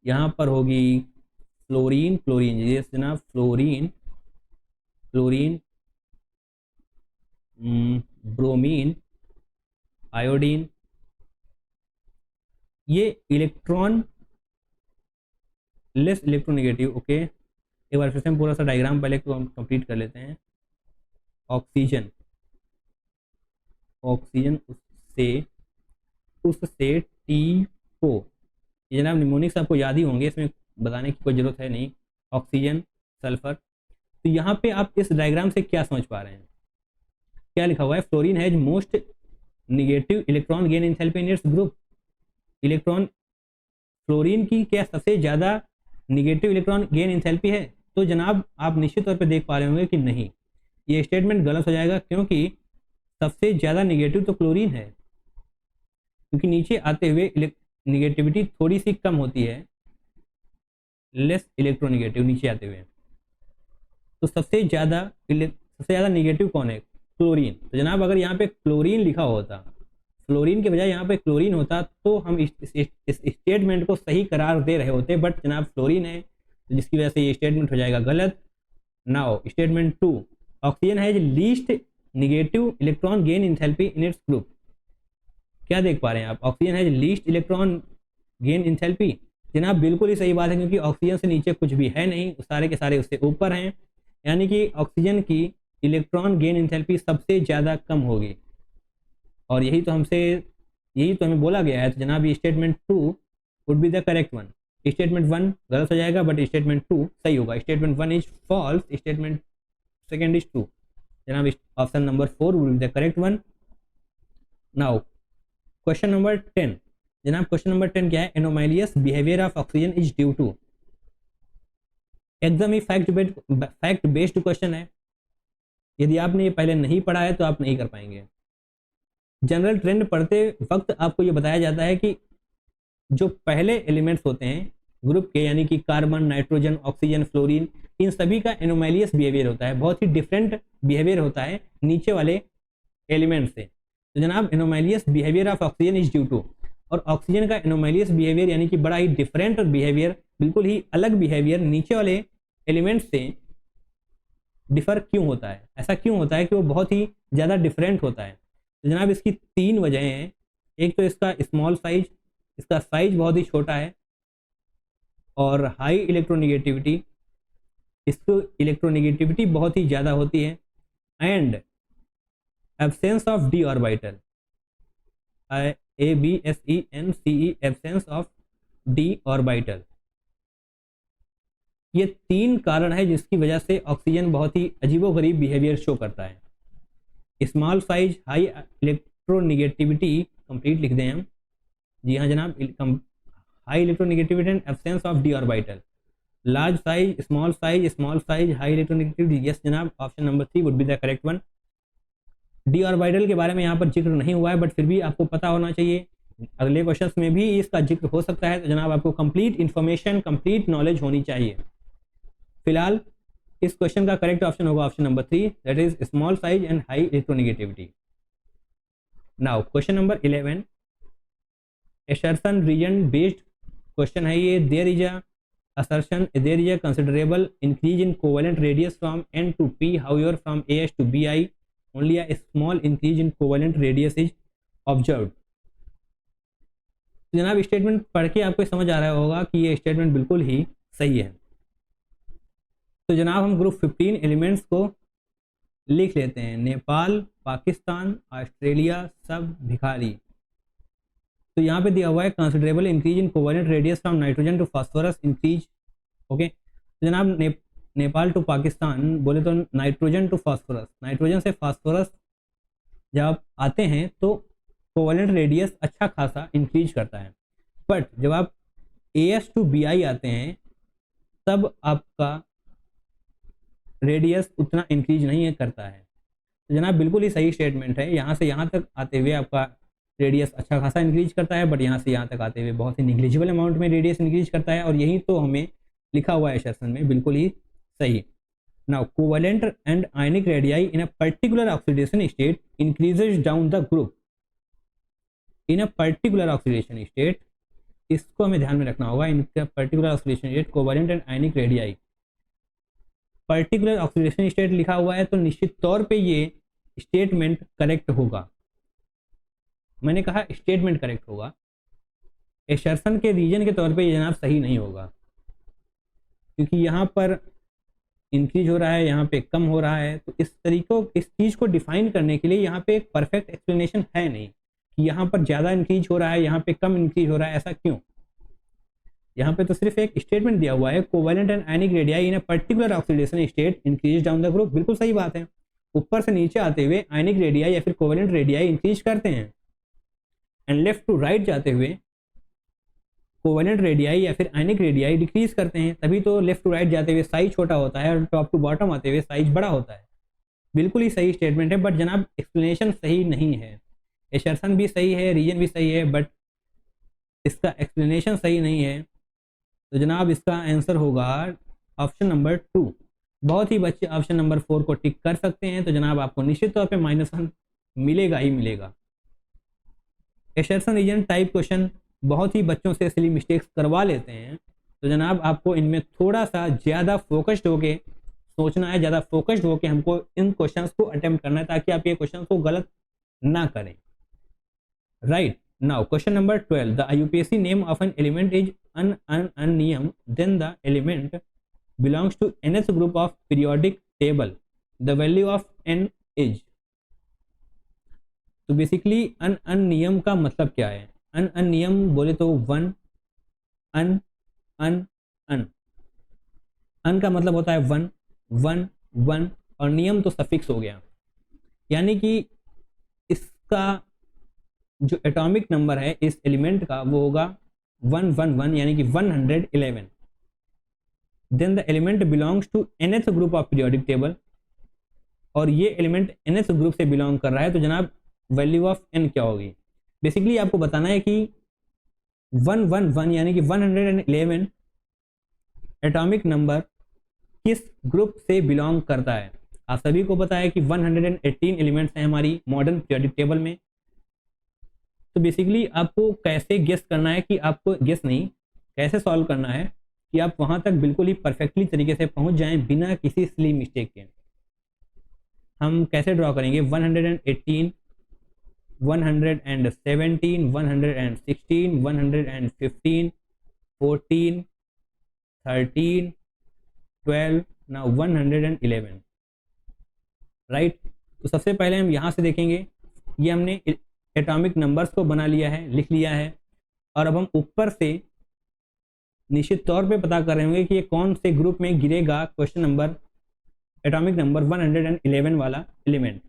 यहाँ पर होगी फ्लोरीन, क्लोरीन, ये जनाब फ्लोरीन, क्लोरीन, ब्रोमीन, आयोडीन, ये इलेक्ट्रॉन लेस इलेक्ट्रोनेगेटिव, ओके। एक बार फिर से हम पूरा सा डायग्राम पहले कंप्लीट कर लेते हैं। ऑक्सीजन, ऑक्सीजन से उससे T4, ये जनाब निमोनिक्स आपको याद ही होंगे, इसमें बताने की कोई ज़रूरत है नहीं, ऑक्सीजन सल्फर। तो यहाँ पे आप इस डायग्राम से क्या समझ पा रहे हैं, क्या लिखा हुआ है, fluorine has most negative electron gain enthalpy in its group. Electron, fluorine की क्या सबसे ज़्यादा निगेटिव इलेक्ट्रॉन गेन एंथैल्पी है? तो जनाब आप निश्चित तौर पे देख पा रहे होंगे कि नहीं, ये स्टेटमेंट गलत हो जाएगा, क्योंकि सबसे ज़्यादा निगेटिव तो क्लोरीन है, क्योंकि नीचे आते हुए निगेटिविटी थोड़ी सी कम होती है, लेस इलेक्ट्रोनिगेटिव नीचे आते हुए। तो सबसे ज़्यादा निगेटिव कौन है? क्लोरीन। तो जनाब अगर यहाँ पे क्लोरीन लिखा होता, फ्लोरीन के बजाय यहाँ पे क्लोरीन होता, तो हम इस स्टेटमेंट को सही करार दे रहे होते, बट जनाब फ्लोरीन है, तो जिसकी वजह से ये स्टेटमेंट हो जाएगा गलत। Now statement 2, oxygen has least negative electron gain enthalpy in its group. क्या देख पा रहे हैं आप, oxygen has least electron gain enthalpy. जनाब बिल्कुल ही सही बात है, क्योंकि ऑक्सीजन से नीचे कुछ भी है नहीं, सारे के सारे उससे ऊपर हैं, यानी कि ऑक्सीजन की इलेक्ट्रॉन गेन एंथैल्पी सबसे ज़्यादा कम होगी, और यही तो हमें बोला गया है। तो जनाब ये statement 2 would be the correct one. Statement 1 गलत हो जाएगा, बट स्टेटमेंट 2 सही होगा। Statement 1 is false, statement second is true. जनाब option number 4 would be the correct one. Now question number 10, जनाब क्वेश्चन नंबर 10 क्या है, anomalous behaviour of oxygen is due to. एकदम ही फैक्ट बेस्ड क्वेश्चन है, यदि आपने ये पहले नहीं पढ़ा है तो आप नहीं कर पाएंगे। जनरल ट्रेंड पढ़ते वक्त आपको ये बताया जाता है कि जो पहले एलिमेंट्स होते हैं ग्रुप के, यानी कि कार्बन, नाइट्रोजन, ऑक्सीजन, फ्लोरीन, इन सभी का एनोमैलियस बिहेवियर होता है, बहुत ही डिफरेंट बिहेवियर होता है नीचे वाले एलिमेंट से। तो जनाब anomalous behaviour of oxygen is due to, और ऑक्सीजन का एनोमैलियस बिहेवियर यानी कि बड़ा ही डिफरेंट बिहेवियर, बिल्कुल ही अलग बिहेवियर नीचे वाले एलिमेंट से डिफर क्यों होता है? ऐसा क्यों होता है कि वो बहुत ही ज़्यादा डिफरेंट होता है? तो जनाब इसकी 3 वजह हैं। एक तो इसका स्मॉल साइज, इसका साइज बहुत ही छोटा है, और हाई इलेक्ट्रोनिगेटिविटी, इसको इलेक्ट्रोनिगेटिविटी बहुत ही ज़्यादा होती है, and absence of D orbital, ABSENCE, absence of D orbital. ये 3 कारण है जिसकी वजह से ऑक्सीजन बहुत ही अजीबोगरीब बिहेवियर शो करता है। Small size, high electronegativity, complete लिख दें हम, जी हाँ जनाब, high electronegativity and absence of D orbital. Large size, small size, high electronegativity, yes जनाब, option number 3 would be the correct one. D orbital के बारे में यहाँ पर जिक्र नहीं हुआ है, बट फिर भी आपको पता होना चाहिए, अगले क्वेश्चंस में भी इसका जिक्र हो सकता है। तो जनाब आपको कंप्लीट इन्फॉर्मेशन, कंप्लीट नॉलेज होनी चाहिए। फिलहाल इस क्वेश्चन का करेक्ट ऑप्शन होगा option number 3, that is small size and high electronegativity. Now question number 11, assertion reason based question है ये। There is a considerable increase in covalent radius from N to P, however from AS to BI only a small increase in covalent radius is observed। तो जनाब statement पढ़ के आपको समझ आ रहा होगा कि ये स्टेटमेंट बिल्कुल ही सही है। तो जनाब हम ग्रुप 15 एलिमेंट्स को लिख लेते हैं, नेपाल, पाकिस्तान, ऑस्ट्रेलिया, सब भिखारी। तो यहाँ पे दिया हुआ है considerable increase in covalent radius from nitrogen to phosphorus increase. Okay, तो जनाब नेपाल टू पाकिस्तान बोले तो नाइट्रोजन टू फास्फोरस, नाइट्रोजन से फास्फोरस जब आते हैं तो कोवेलेंट रेडियस अच्छा खासा इंक्रीज करता है, बट जब आप AS टू BI आते हैं तब आपका रेडियस उतना इंक्रीज नहीं करता है। तो जनाब बिल्कुल ही सही स्टेटमेंट है, यहाँ से यहाँ तक आते हुए आपका रेडियस अच्छा खासा इंक्रीज करता है, बट यहाँ से यहाँ तक आते हुए बहुत ही निग्लिजिबल अमाउंट में रेडियस इंक्रीज करता है, और यही तो हमें लिखा हुआ है सेक्शन में, बिल्कुल ही सही। Now covalent and ionic radii in a particular oxidation state increases down the group in a particular oxidation state, इसको हमें ध्यान में रखना होगा। इनका particular oxidation state covalent and ionic radii, particular oxidation state लिखा हुआ है तो निश्चित तौर पे ये स्टेटमेंट करेक्ट होगा। मैंने कहा स्टेटमेंट करेक्ट होगा, एसर्शन के रीजन के तौर पे ये जनाब सही नहीं होगा, क्योंकि यहाँ पर इंक्रीज हो रहा है, यहाँ पे कम हो रहा है। तो इस चीज़ को डिफाइन करने के लिए यहाँ पे एक परफेक्ट एक्सप्लेनेशन है नहीं कि यहाँ पर ज़्यादा इंक्रीज हो रहा है, यहाँ पे कम इंक्रीज हो रहा है, ऐसा क्यों? यहाँ पे तो सिर्फ एक स्टेटमेंट दिया हुआ है, covalent and ionic radii in a particular oxidation state increase down the group. बिल्कुल सही बात है, ऊपर से नीचे आते हुए आयनिक रेडियाई या फिर कोवेलेंट रेडियाई इंक्रीज करते हैं, एंड लेफ्ट टू राइट जाते हुए कोवेलेंट रेडियाई या फिर आयनिक रेडियाई डिक्रीज करते हैं। तभी तो लेफ्ट टू राइट जाते हुए साइज छोटा होता है और टॉप टू बॉटम आते हुए साइज बड़ा होता है। बिल्कुल ही सही स्टेटमेंट है, बट जनाब एक्सप्लेनेशन सही नहीं है। एसर्शन भी सही है, रीजन भी सही है, बट इसका एक्सप्लेनेशन सही नहीं है। तो जनाब इसका आंसर होगा ऑप्शन नंबर 2। बहुत ही बच्चे ऑप्शन नंबर 4 को टिक कर सकते हैं, तो जनाब आपको निश्चित तौर पे -1 मिलेगा ही मिलेगा। एसर्शन रीजन टाइप क्वेश्चन बहुत ही बच्चों से सिली मिस्टेक्स करवा लेते हैं, तो जनाब आपको इनमें थोड़ा सा ज़्यादा फोकस्ड होके सोचना है, ज़्यादा फोकस्ड होके हमको इन क्वेश्चंस को अटेम्प्ट करना है, ताकि आप ये क्वेश्चन को गलत ना करें। Right, now question number 12, the IUPAC name of an element is unneum, then the element belongs to nth group of periodic table, the value of n is। तो बेसिकली अननियम का मतलब क्या है? अननियम बोले तो वन, अन अन अन अन का मतलब होता है वन, वन वन, और नियम तो सफिक्स हो गया, यानी कि इसका जो एटॉमिक नंबर है इस एलिमेंट का वो होगा 111, यानी कि 111। Then the element belongs to nth group of periodic table, और ये एलिमेंट nth ग्रुप से बिलोंग कर रहा है, तो जनाब वैल्यू ऑफ n क्या होगी? बेसिकली आपको बताना है कि 111 यानी कि 111 एटॉमिक नंबर किस ग्रुप से बिलोंग करता है। आप सभी को पता है कि 118 एलिमेंट्स हैं हमारी मॉडर्न पीरियोडिक टेबल में। तो बेसिकली आपको कैसे गेस करना है, कि आपको गेस नहीं, कैसे सॉल्व करना है कि आप वहां तक बिल्कुल ही परफेक्टली तरीके से पहुंच जाएं बिना किसी सिली मिस्टेक के। हम कैसे ड्रॉ करेंगे? 118, 117, 116, 115, 14, 13, 12, नाउ 111। राइट, तो सबसे पहले हम यहाँ से देखेंगे, ये हमने एटॉमिक नंबर्स को बना लिया है, लिख लिया है, और अब हम ऊपर से निश्चित तौर पे पता कर रहे होंगे कि ये कौन से ग्रुप में गिरेगा क्वेश्चन नंबर, एटॉमिक नंबर 111 वाला एलिमेंट।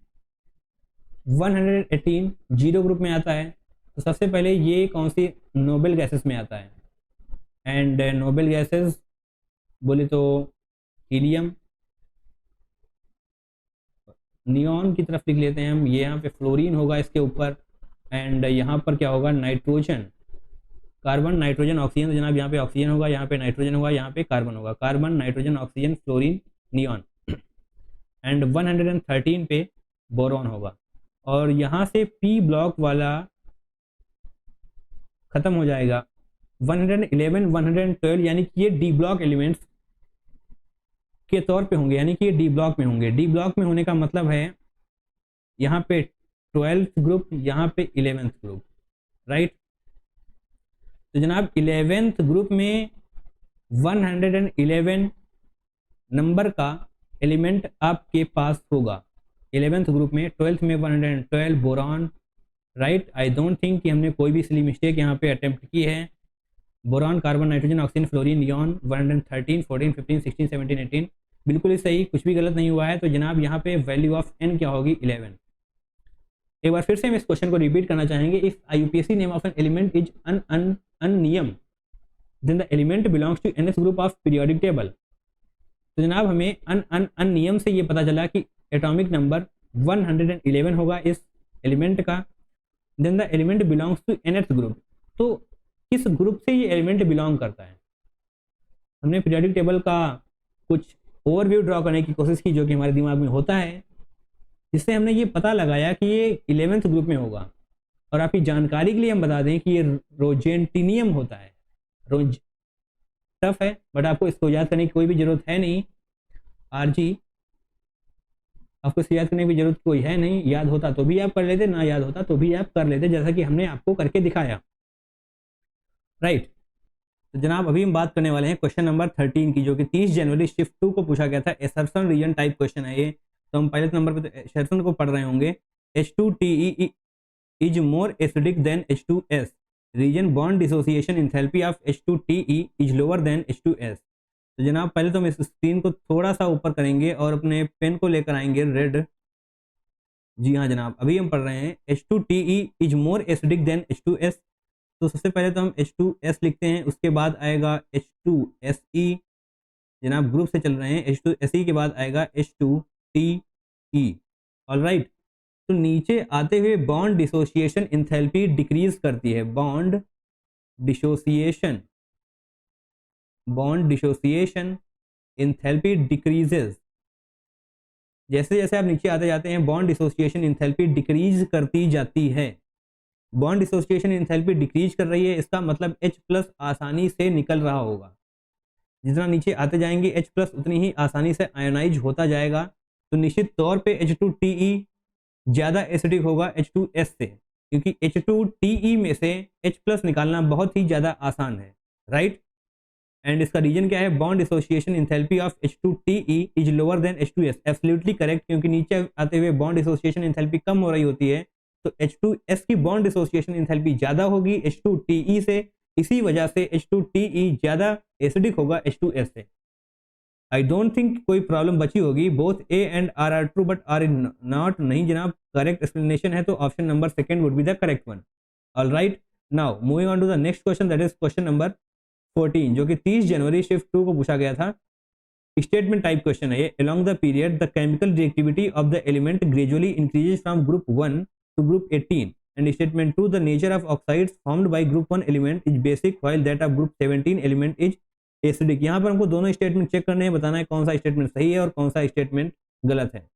118 जीरो ग्रुप में आता है, तो सबसे पहले ये कौन सी नोबेल गैसेस में आता है, एंड नोबेल गैसेस बोले तो हीलियम, नियॉन की तरफ लिख लेते हैं हम, ये यहाँ पे फ्लोरीन होगा इसके ऊपर, एंड यहाँ पर क्या होगा? Nitrogen, carbon, nitrogen, oxygen. तो जनाब यहाँ पे ऑक्सीजन होगा, यहाँ पे नाइट्रोजन होगा, यहाँ पे कार्बन होगा, carbon, nitrogen, oxygen, fluorine, neon, and 113 पे बोरॉन होगा। और यहाँ से पी ब्लॉक वाला खत्म हो जाएगा, 111, 112, यानी कि ये डी ब्लॉक एलिमेंट्स के तौर पे होंगे, यानी कि ये डी ब्लॉक में होंगे। डी ब्लॉक में होने का मतलब है यहाँ पे 12th ग्रुप, यहाँ पे 11th ग्रुप। राइट, तो जनाब 11th ग्रुप में 111 नंबर का एलिमेंट आपके पास होगा 11th ग्रुप में। 12th में 112 boron. Right, I don't think कि हमने कोई भी सिली मिस्टेक यहाँ पे अटेम्प्ट की है। Boron, carbon, nitrogen, oxygen, fluorine, neon, 113, 14, 15, 16, 17, 18 बिल्कुल ही सही, कुछ भी गलत नहीं हुआ है। तो जनाब यहाँ पे वैल्यू ऑफ n क्या होगी? 11। एक बार फिर से हम इस क्वेश्चन को रिपीट करना चाहेंगे। If IUPAC name of an element is ununnium, then the element belongs to nth group of periodic table. तो जनाब हमें अननियम से ये पता चला कि एटॉमिक नंबर 111 होगा इस एलिमेंट का। Then the element belongs to nth group, तो किस ग्रुप से ये एलिमेंट बिलोंग करता है? हमने पीरियोडिक टेबल का कुछ ओवरव्यू ड्रॉ करने की कोशिश की, जो कि हमारे दिमाग में होता है, जिससे हमने ये पता लगाया कि ये 11th ग्रुप में होगा। और आपकी जानकारी के लिए हम बता दें कि ये रोजेंटिनियम होता है। रोज टफ है, बट आपको इसको याद करने की कोई भी जरूरत है नहीं। RG, आपको इसको याद करने की जरूरत कोई है नहीं। याद होता तो भी आप कर लेते, ना याद होता तो भी आप कर लेते, जैसा कि हमने आपको करके दिखाया। राइट, तो जनाब अभी हम बात करने वाले हैं क्वेश्चन नंबर 13 की, जो कि 30 जनवरी शिफ्ट 2 को पूछा गया था। एसर्शन रीजन टाइप क्वेश्चन है ये। तो हम पहले नंबर पे तो एसर्शन को पढ़ रहे होंगे। H2TE is more acidic than H2S. Region bond dissociation enthalpy of H2TE is lower than H2S. तो जनाब पहले तो हम इस स्क्रीन को थोड़ा सा ऊपर करेंगे और अपने पेन को लेकर आएंगे रेड। जी हाँ जनाब, अभी हम पढ़ रहे हैं H2TE is more acidic than H2S। तो सबसे पहले तो हम H2S लिखते हैं, उसके बाद आएगा H2SE। जनाब ग्रुप से चल रहे हैं, H2SE के बाद आएगा H2TE। ऑलराइट, तो नीचे आते हुए बॉन्ड डिसोसिएशन इंथैल्पी डिक्रीज करती है। Bond dissociation enthalpy decreases. जैसे जैसे आप नीचे आते जाते हैं बॉन्ड डिसोसिएशन इंथैल्पी डिक्रीज करती जाती है। बॉन्ड डिसोसिएशन इंथैल्पी डिक्रीज कर रही है, इसका मतलब H+ आसानी से निकल रहा होगा। जितना नीचे आते जाएंगे H+ उतनी ही आसानी से आयोनाइज होता जाएगा। तो निश्चित तौर पे H2TE ज़्यादा एसिडिक होगा H2S से, क्योंकि H2TE में से H+ निकालना बहुत ही ज़्यादा आसान है, राइट। एंड इसका रीजन क्या है? Bond dissociation enthalpy of H2TE is lower than H2S। Absolutely correct, क्योंकि नीचे आते हुए बॉन्ड डिसोसिएशन इंथैल्पी कम हो रही होती है, तो H2S की बॉन्ड डिसोसिएशन इंथैल्पी ज़्यादा होगी H2TE से। इसी वजह से H2TE ज़्यादा एसिडिक होगा H2S से। आई डोंट थिंक कोई प्रॉब्लम बची होगी। Both A and R are true but R is not. नहीं जनाब, करेक्ट एक्सप्लेनेशन है, तो option number second would be the correct one. Alright, now moving on to the next question, that is question number 14, जो कि 30 जनवरी shift 2 को पूछा गया था। स्टेटमेंट टाइप क्वेश्चन है ये। Along the period the chemical reactivity of the element gradually increases from group 1 to group 18। And statement 2, the nature of oxides formed by group 1 element is basic while that of group 17 element is acidic. यहाँ पर हमको दोनों statement check करने हैं, बताना है कौन सा स्टेटमेंट सही है और कौन सा स्टेटमेंट गलत है।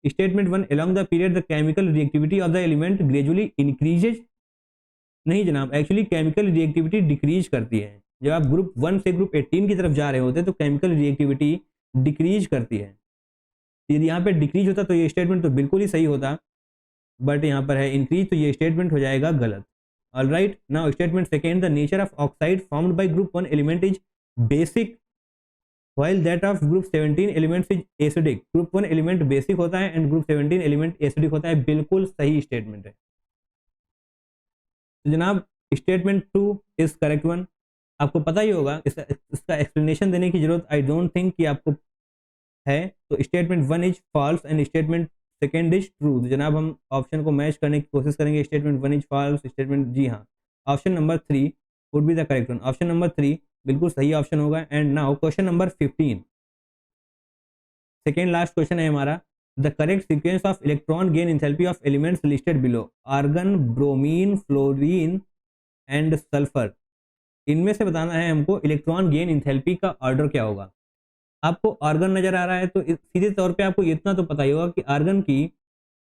Statement 1, along the period the chemical reactivity of the element gradually increases. नहीं जनाब, एक्चुअली केमिकल रिएक्टिविटी डिक्रीज करती है। जब आप ग्रुप 1 से ग्रुप 18 की तरफ जा रहे होते हैं तो केमिकल रिएक्टिविटी डिक्रीज करती है। यदि यहाँ पे डिक्रीज होता तो ये स्टेटमेंट तो बिल्कुल ही सही होता, बट यहाँ पर है इंक्रीज, तो ये स्टेटमेंट हो जाएगा गलत। Alright, now statement second, the nature of oxide formed by group 1 element is basic while that of group 17 elements is acidic. Group 1 element basic होता है एंड ग्रुप 17 एलिमेंट एसिडिक होता है। बिल्कुल सही स्टेटमेंट है। तो जनाब स्टेटमेंट 2 इज करेक्ट वन। आपको पता ही होगा, इसका एक्सप्लेनेशन देने की जरूरत आई डोंट थिंक कि आपको है। तो statement 1 is false and statement second is true. तो जनाब हम ऑप्शन को मैच करने की कोशिश करेंगे। स्टेटमेंट 1 इज फॉल्स, स्टेटमेंट जी हाँ, option number 3 would be the correct one. Option number 3 बिल्कुल सही ऑप्शन होगा। And now question number 15, second last question है हमारा। The correct sequence of electron gain enthalpy of elements listed below, argon, bromine, fluorine and sulphur. इनमें से बताना है हमको इलेक्ट्रॉन गेन इंथैल्पी का ऑर्डर क्या होगा। आपको आर्गन नजर आ रहा है तो सीधे तौर पे आपको इतना तो पता ही होगा कि आर्गन की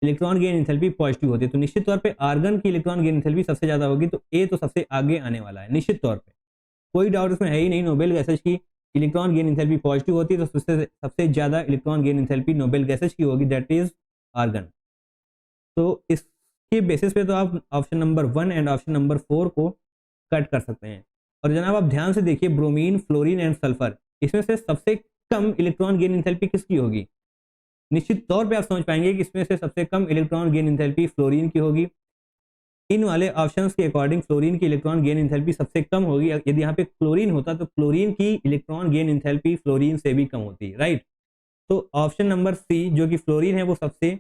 इलेक्ट्रॉन गेन इंथैल्पी पॉजिटिव होती है, तो निश्चित तौर पे आर्गन की इलेक्ट्रॉन गेन इंथैल्पी सबसे ज्यादा होगी, तो ए तो सबसे आगे आने वाला है निश्चित तौर पे, कोई डाउट इसमें है ही नहीं। नोबेल गैसेज की इलेक्ट्रॉन गेन इंथैल्पी पॉजिटिव होती है, तो सबसे ज्यादा electron gain enthalpy Nobel gases की होगी, दैट इज आर्गन। तो इसके बेसिस पे तो आप option number 1 and option number 4 को कट कर सकते हैं। और जनाब आप ध्यान से देखिए, ब्रोमीन, फ्लोरीन एंड सल्फर, इसमें से सबसे कम इलेक्ट्रॉन गेन इंथैल्पी किसकी होगी? निश्चित तौर पे आप समझ पाएंगे कि इसमें से सबसे कम इलेक्ट्रॉन गेन इंथैल्पी फ्लोरीन की होगी। इन वाले ऑप्शंस के अकॉर्डिंग फ्लोरीन की इलेक्ट्रॉन गेन इंथैल्पी सबसे कम होगी। यदि यहाँ पे क्लोरीन होता तो क्लोरीन की इलेक्ट्रॉन गेन इंथैल्पी फ्लोरीन से भी कम होती, राइट। तो ऑप्शन नंबर सी जो कि फ्लोरीन है वो सबसे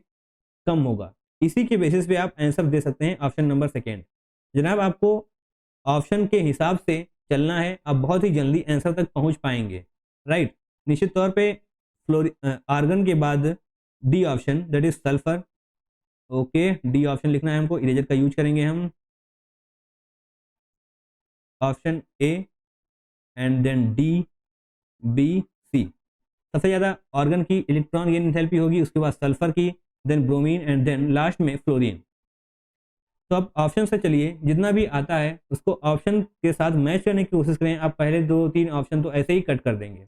कम होगा। इसी के बेसिस पे आप आंसर दे सकते हैं ऑप्शन नंबर सेकेंड। जनाब आपको ऑप्शन के हिसाब से चलना है, आप बहुत ही जल्दी आंसर तक पहुंच पाएंगे, राइट। निश्चित तौर पे आर्गन के बाद D option, that is sulphur. Okay, D option लिखना है हमको, इरेजर का यूज करेंगे हम। Option A and then D, B, C. सबसे ज़्यादा ऑर्गन की इलेक्ट्रॉन गेन इंथैल्पी होगी, उसके बाद सल्फर की, then bromine and then last में फ्लोरीन। तो अब ऑप्शन से चलिए, जितना भी आता है उसको ऑप्शन के साथ मैच करने की कोशिश करें। आप पहले 2-3 ऑप्शन तो ऐसे ही कट कर देंगे।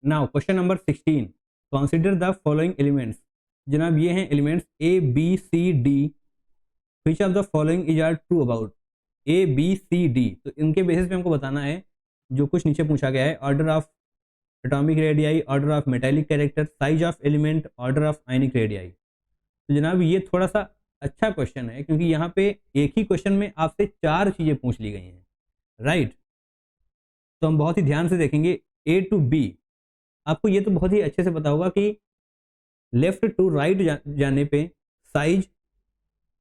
Now question number 16, consider the following elements. जनाब ये हैं elements A, B, C, D. Which of the following is are true about A, B, C, D. तो इनके बेसिस पे हमको बताना है जो कुछ नीचे पूछा गया है। Order of atomic radii, order of metallic character, size of element, order of ionic radii. तो जनाब ये थोड़ा सा अच्छा क्वेश्चन है, क्योंकि यहाँ पे एक ही क्वेश्चन में आपसे 4 चीजें पूछ ली गई हैं, राइट। तो हम बहुत ही ध्यान से देखेंगे ए टू बी। आपको ये तो बहुत ही अच्छे से पता होगा कि लेफ्ट टू राइट जाने पे साइज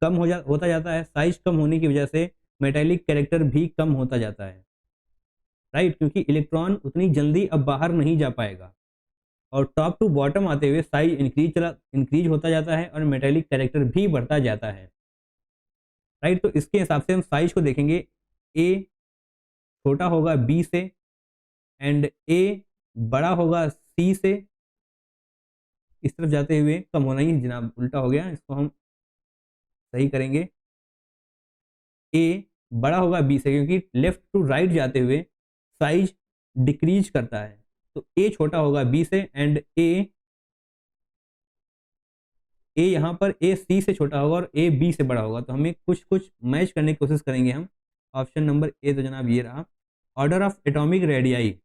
कम होता जाता है। साइज कम होने की वजह से मेटेलिक कैरेक्टर भी कम होता जाता है, राइट, क्योंकि इलेक्ट्रॉन उतनी जल्दी अब बाहर नहीं जा पाएगा। और टॉप टू बॉटम आते हुए साइज इंक्रीज होता जाता है और मेटेलिक कैरेक्टर भी बढ़ता जाता है, राइट। तो इसके हिसाब से हम साइज को देखेंगे, ए छोटा होगा बी से एंड ए बड़ा होगा सी से। इस तरफ जाते हुए कम होना ही जनाब उल्टा हो गया, इसको हम सही करेंगे। ए बड़ा होगा बी से, क्योंकि लेफ्ट टू राइट जाते हुए साइज डिक्रीज करता है, तो ए छोटा होगा बी से एंड ए यहाँ पर ए सी से छोटा होगा और ए बी से बड़ा होगा। तो हमें कुछ कुछ मैच करने की कोशिश करेंगे हम। ऑप्शन नंबर ए तो जनाब ये रहा। ऑर्डर ऑफ एटॉमिक रेडियाई,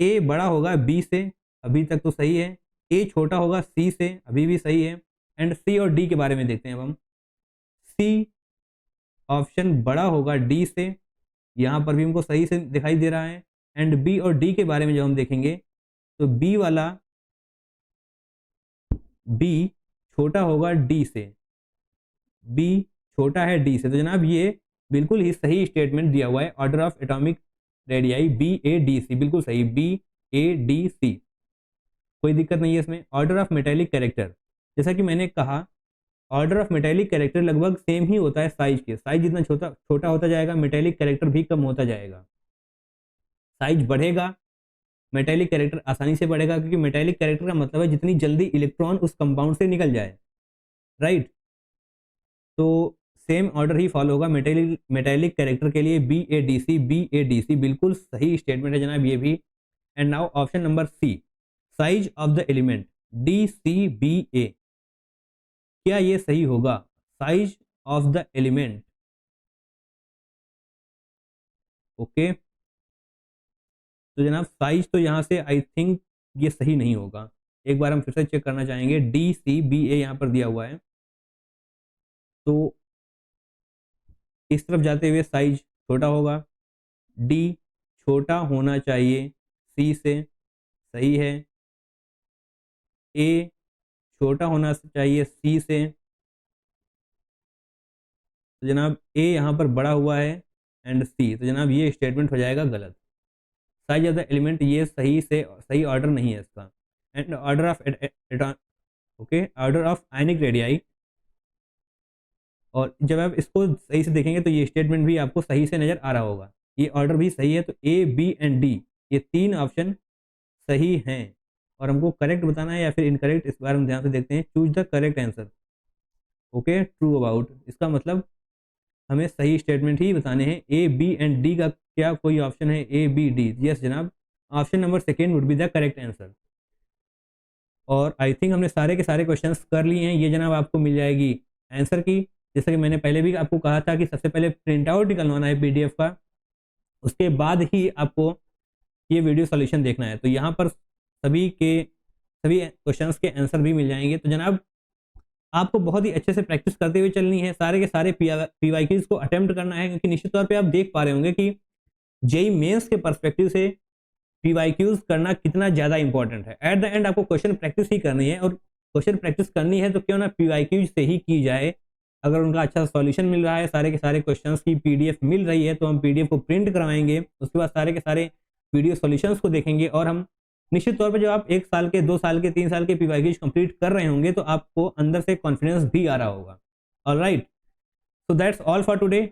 ए बड़ा होगा बी से, अभी तक तो सही है। ए छोटा होगा सी से, अभी भी सही है। एंड सी और डी के बारे में देखते हैं अब हम। सी ऑप्शन बड़ा होगा डी से, यहाँ पर भी हमको सही से दिखाई दे रहा है। एंड बी और डी के बारे में जब हम देखेंगे तो बी वाला बी छोटा होगा डी से, बी छोटा है डी से। तो जनाब ये बिल्कुल ही सही स्टेटमेंट दिया हुआ है। Order of atomic radii B A D C, बिल्कुल सही, बी ए डी सी, कोई दिक्कत नहीं है इसमें। ऑर्डर ऑफ मेटेलिक कैरेक्टर, जैसा कि मैंने कहा ऑर्डर ऑफ मेटेलिक कैरेक्टर लगभग सेम ही होता है साइज के। साइज जितना छोटा होता जाएगा मेटेलिक कैरेक्टर भी कम होता जाएगा। साइज बढ़ेगा, मेटेलिक कैरेक्टर आसानी से बढ़ेगा, क्योंकि मेटेलिक कैरेक्टर का मतलब है जितनी जल्दी इलेक्ट्रॉन उस कंपाउंड से निकल जाए, राइट। तो सेम ऑर्डर ही फॉलो होगा मेटेलिक कैरेक्टर के लिए, B A D C, B A D C, बिल्कुल सही स्टेटमेंट है जनाब ये भी। And now option number C, size of the element D C B A, क्या ये सही होगा? Size of the element, okay. तो जनाब साइज तो यहाँ से आई थिंक ये सही नहीं होगा। एक बार हम फिर से चेक करना चाहेंगे। डी सी बी ए यहाँ पर दिया हुआ है, तो इस तरफ जाते हुए साइज छोटा होगा, डी छोटा होना चाहिए सी से, सही है। ए छोटा होना चाहिए सी से, तो जनाब ए यहाँ पर बड़ा हुआ है एंड सी, तो जनाब ये स्टेटमेंट हो जाएगा गलत। साइज ऑफ द एलिमेंट ये सही ऑर्डर नहीं है इसका। And order of okay, order of ionic radii, और जब आप इसको सही से देखेंगे तो ये स्टेटमेंट भी आपको सही से नज़र आ रहा होगा। ये ऑर्डर भी सही है, तो ए बी एंड डी ये 3 ऑप्शन सही हैं। और हमको करेक्ट बताना है या फिर इनकरेक्ट, इस बार हम ध्यान से देखते हैं। Choose the correct answer, okay, true about, इसका मतलब हमें सही स्टेटमेंट ही बताने हैं। ए बी एंड डी का क्या कोई ऑप्शन है? ए बी डी, यस जनाब, option number second would be the correct answer. और आई थिंक हमने सारे के सारे क्वेश्चंस कर लिए हैं। ये जनाब आपको मिल जाएगी आंसर की, जैसा कि मैंने पहले भी आपको कहा था कि सबसे पहले प्रिंट आउट निकलवाना है पीडीएफ का, उसके बाद ही आपको ये वीडियो सॉल्यूशन देखना है। तो यहाँ पर सभी क्वेश्चंस के आंसर भी मिल जाएंगे। तो जनाब आपको बहुत ही अच्छे से प्रैक्टिस करते हुए चलनी है, सारे के सारे पीवाईक्यूज को अटेम्प्ट करना है, क्योंकि निश्चित तौर पे आप देख पा रहे होंगे कि जेई मेंस के पर्सपेक्टिव से पीवाईक्यूज करना कितना ज़्यादा इंपॉर्टेंट है। एट द एंड आपको क्वेश्चन प्रैक्टिस ही करनी है, और क्वेश्चन प्रैक्टिस करनी है तो क्यों ना पीवाईक्यूज से ही की जाए। अगर उनका अच्छा सॉल्यूशन मिल रहा है, सारे के सारे क्वेश्चंस की पीडीएफ मिल रही है, तो हम पीडीएफ को प्रिंट करवाएंगे, उसके बाद सारे के सारे वीडियो सॉल्यूशंस को देखेंगे। और हम निश्चित तौर पर जब आप 1 साल के 2 साल के 3 साल के पीवाईक्यूज कंप्लीट कर रहे होंगे तो आपको अंदर से कॉन्फिडेंस भी आ रहा होगा। Alright, so that's all for today.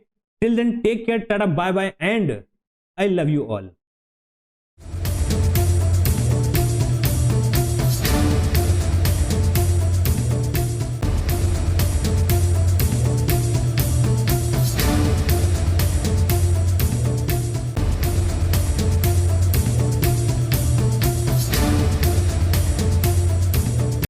Till then take care, tata, bye bye and I love you all.